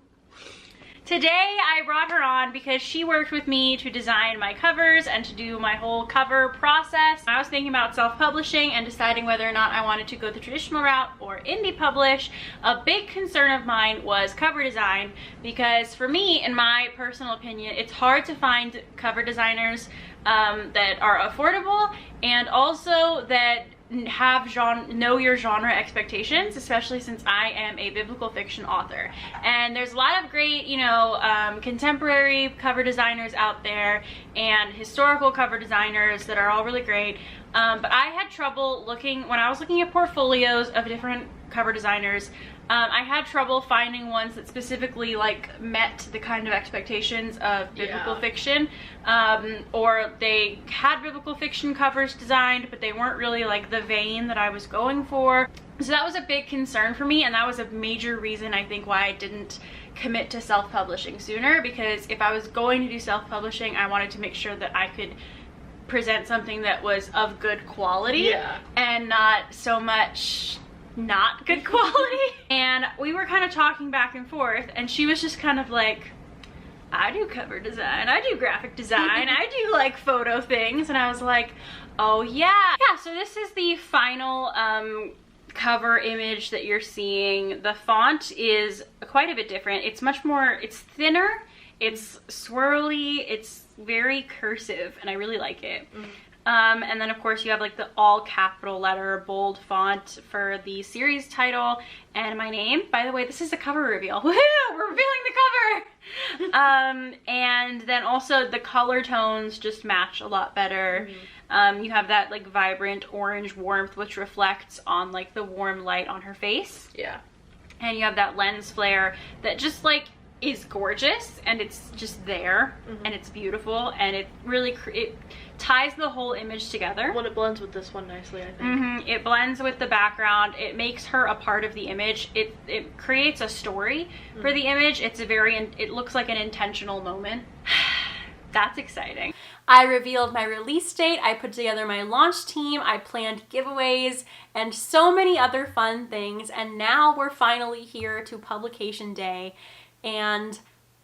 today I brought her on because she worked with me to design my covers and to do my whole cover process. I was thinking about self-publishing and deciding whether or not I wanted to go the traditional route or indie publish. A big concern of mine was cover design because for me, in my personal opinion, it's hard to find cover designers that are affordable and also that have know your genre expectations, especially since I am a biblical fiction author. And there's a lot of great, you know, contemporary cover designers out there and historical cover designers that are all really great. But I had trouble when I was looking at portfolios of different cover designers, I had trouble finding ones that specifically like met the kind of expectations of biblical fiction, or they had biblical fiction covers designed, but they weren't really like the vein that I was going for. So that was a big concern for me, and that was a major reason I think why I didn't commit to self-publishing sooner, because if I was going to do self-publishing, I wanted to make sure that I could present something that was of good quality and not so much not good quality. And we were kind of talking back and forth, and she was just kind of like, I do cover design, I do graphic design, I do like photo things. And I was like, oh yeah. Yeah, so this is the final cover image that you're seeing. The font is quite a bit different. It's much more, it's thinner, it's swirly, it's very cursive, and I really like it. And then of course you have like the all capital letter bold font for the series title and my name. By the way, this is a cover reveal. Woohoo! We're revealing the cover! And then also the color tones just match a lot better. You have that like vibrant orange warmth which reflects on like the warm light on her face. Yeah. And you have that lens flare that just like is gorgeous, and it's just there, and it's beautiful, and it really it ties the whole image together. Well, it blends with this one nicely, I think. It blends with the background. It makes her a part of the image. It creates a story for the image. It's a it looks like an intentional moment. That's exciting. I revealed my release date, I put together my launch team, I planned giveaways, and so many other fun things, and now we're finally here to publication day. And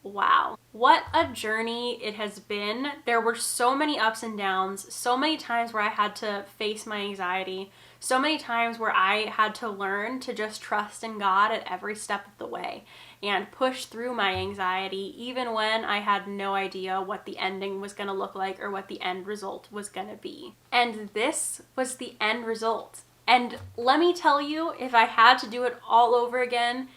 wow, what a journey it has been. There were so many ups and downs, so many times where I had to face my anxiety, so many times where I had to learn to just trust in God at every step of the way and push through my anxiety even when I had no idea what the ending was going to look like or what the end result was going to be. And this was the end result. And let me tell you, if I had to do it all over again,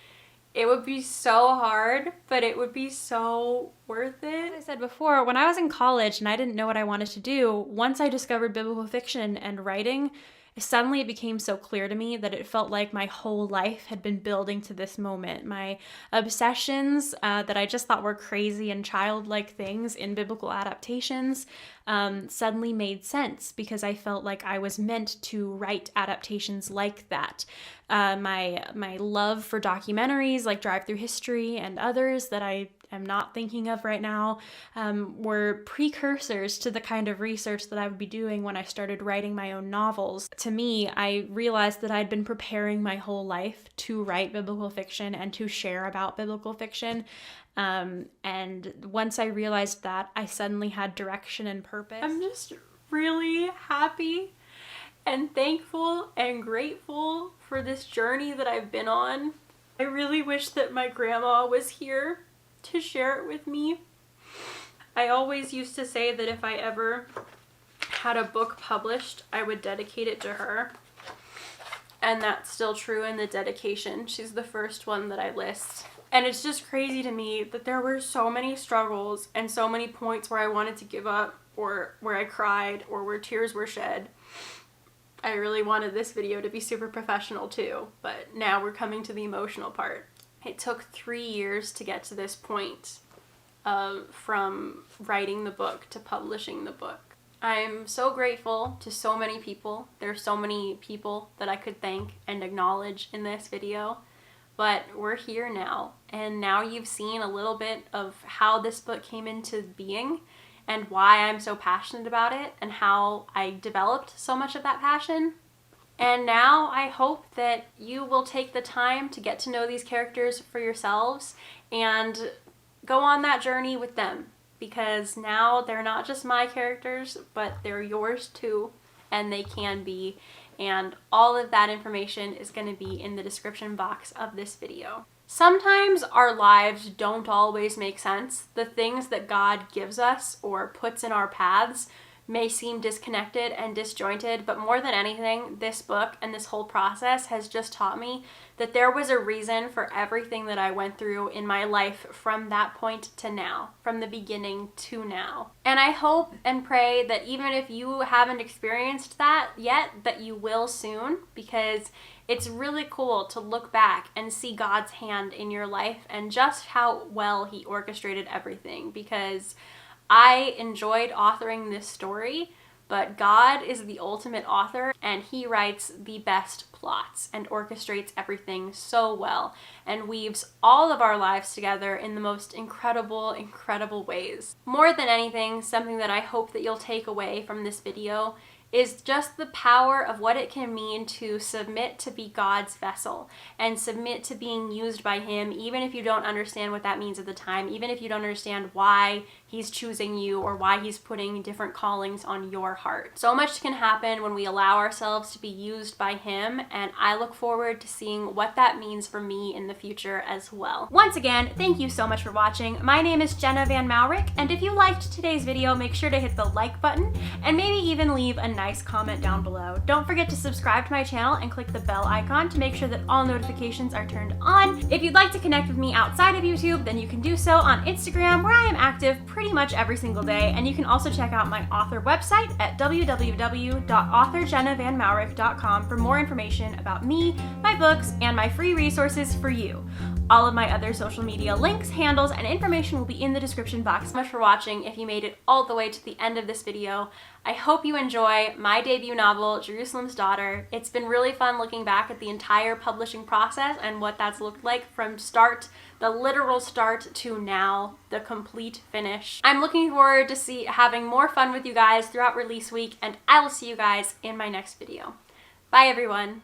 it would be so hard, but it would be so worth it. As I said before, when I was in college and I didn't know what I wanted to do, once I discovered biblical fiction and writing, suddenly it became so clear to me that it felt like my whole life had been building to this moment. My obsessions that I just thought were crazy and childlike things in biblical adaptations suddenly made sense because I felt like I was meant to write adaptations like that. My love for documentaries like Drive Through History and others that I am not thinking of right now were precursors to the kind of research that I would be doing when I started writing my own novels. To me, I realized that I'd been preparing my whole life to write biblical fiction and to share about biblical fiction. And once I realized that, I suddenly had direction and purpose. I'm just really happy and thankful and grateful for this journey that I've been on. I really wish that my grandma was here to share it with me. I always used to say that if I ever had a book published, I would dedicate it to her. And that's still true in the dedication. She's the first one that I list. And it's just crazy to me that there were so many struggles and so many points where I wanted to give up, or where I cried, or where tears were shed. I really wanted this video to be super professional too, but now we're coming to the emotional part. It took 3 years to get to this point, from writing the book to publishing the book. I'm so grateful to so many people. There's so many people that I could thank and acknowledge in this video, but we're here now, and now you've seen a little bit of how this book came into being and why I'm so passionate about it and how I developed so much of that passion. And now I hope that you will take the time to get to know these characters for yourselves and go on that journey with them, because now they're not just my characters, but they're yours too, and they can be. And all of that information is going to be in the description box of this video. Sometimes our lives don't always make sense. The things that God gives us or puts in our paths may seem disconnected and disjointed, but more than anything, this book and this whole process has just taught me that there was a reason for everything that I went through in my life from that point to now, from the beginning to now. And I hope and pray that even if you haven't experienced that yet, that you will soon, because it's really cool to look back and see God's hand in your life and just how well He orchestrated everything, because I enjoyed authoring this story, but God is the ultimate author, and He writes the best plots and orchestrates everything so well and weaves all of our lives together in the most incredible, incredible ways. More than anything, something that I hope that you'll take away from this video is just the power of what it can mean to submit to be God's vessel and submit to being used by Him, even if you don't understand what that means at the time, even if you don't understand why He's choosing you or why He's putting different callings on your heart. So much can happen when we allow ourselves to be used by Him, and I look forward to seeing what that means for me in the future as well. Once again, thank you so much for watching. My name is Jenna Van Mourik, and if you liked today's video, make sure to hit the like button and maybe even leave a nice comment down below. Don't forget to subscribe to my channel and click the bell icon to make sure that all notifications are turned on. If you'd like to connect with me outside of YouTube, then you can do so on Instagram, where I am active pretty much every single day, and you can also check out my author website at www.authorjennavanmourik.com for more information about me, my books, and my free resources for you. All of my other social media links, handles, and information will be in the description box. So much for watching. If you made it all the way to the end of this video, I hope you enjoy my debut novel, Jerusalem's Daughter. It's been really fun looking back at the entire publishing process and what that's looked like from start, the literal start, to now, the complete finish. I'm looking forward to having more fun with you guys throughout release week, and I will see you guys in my next video. Bye everyone.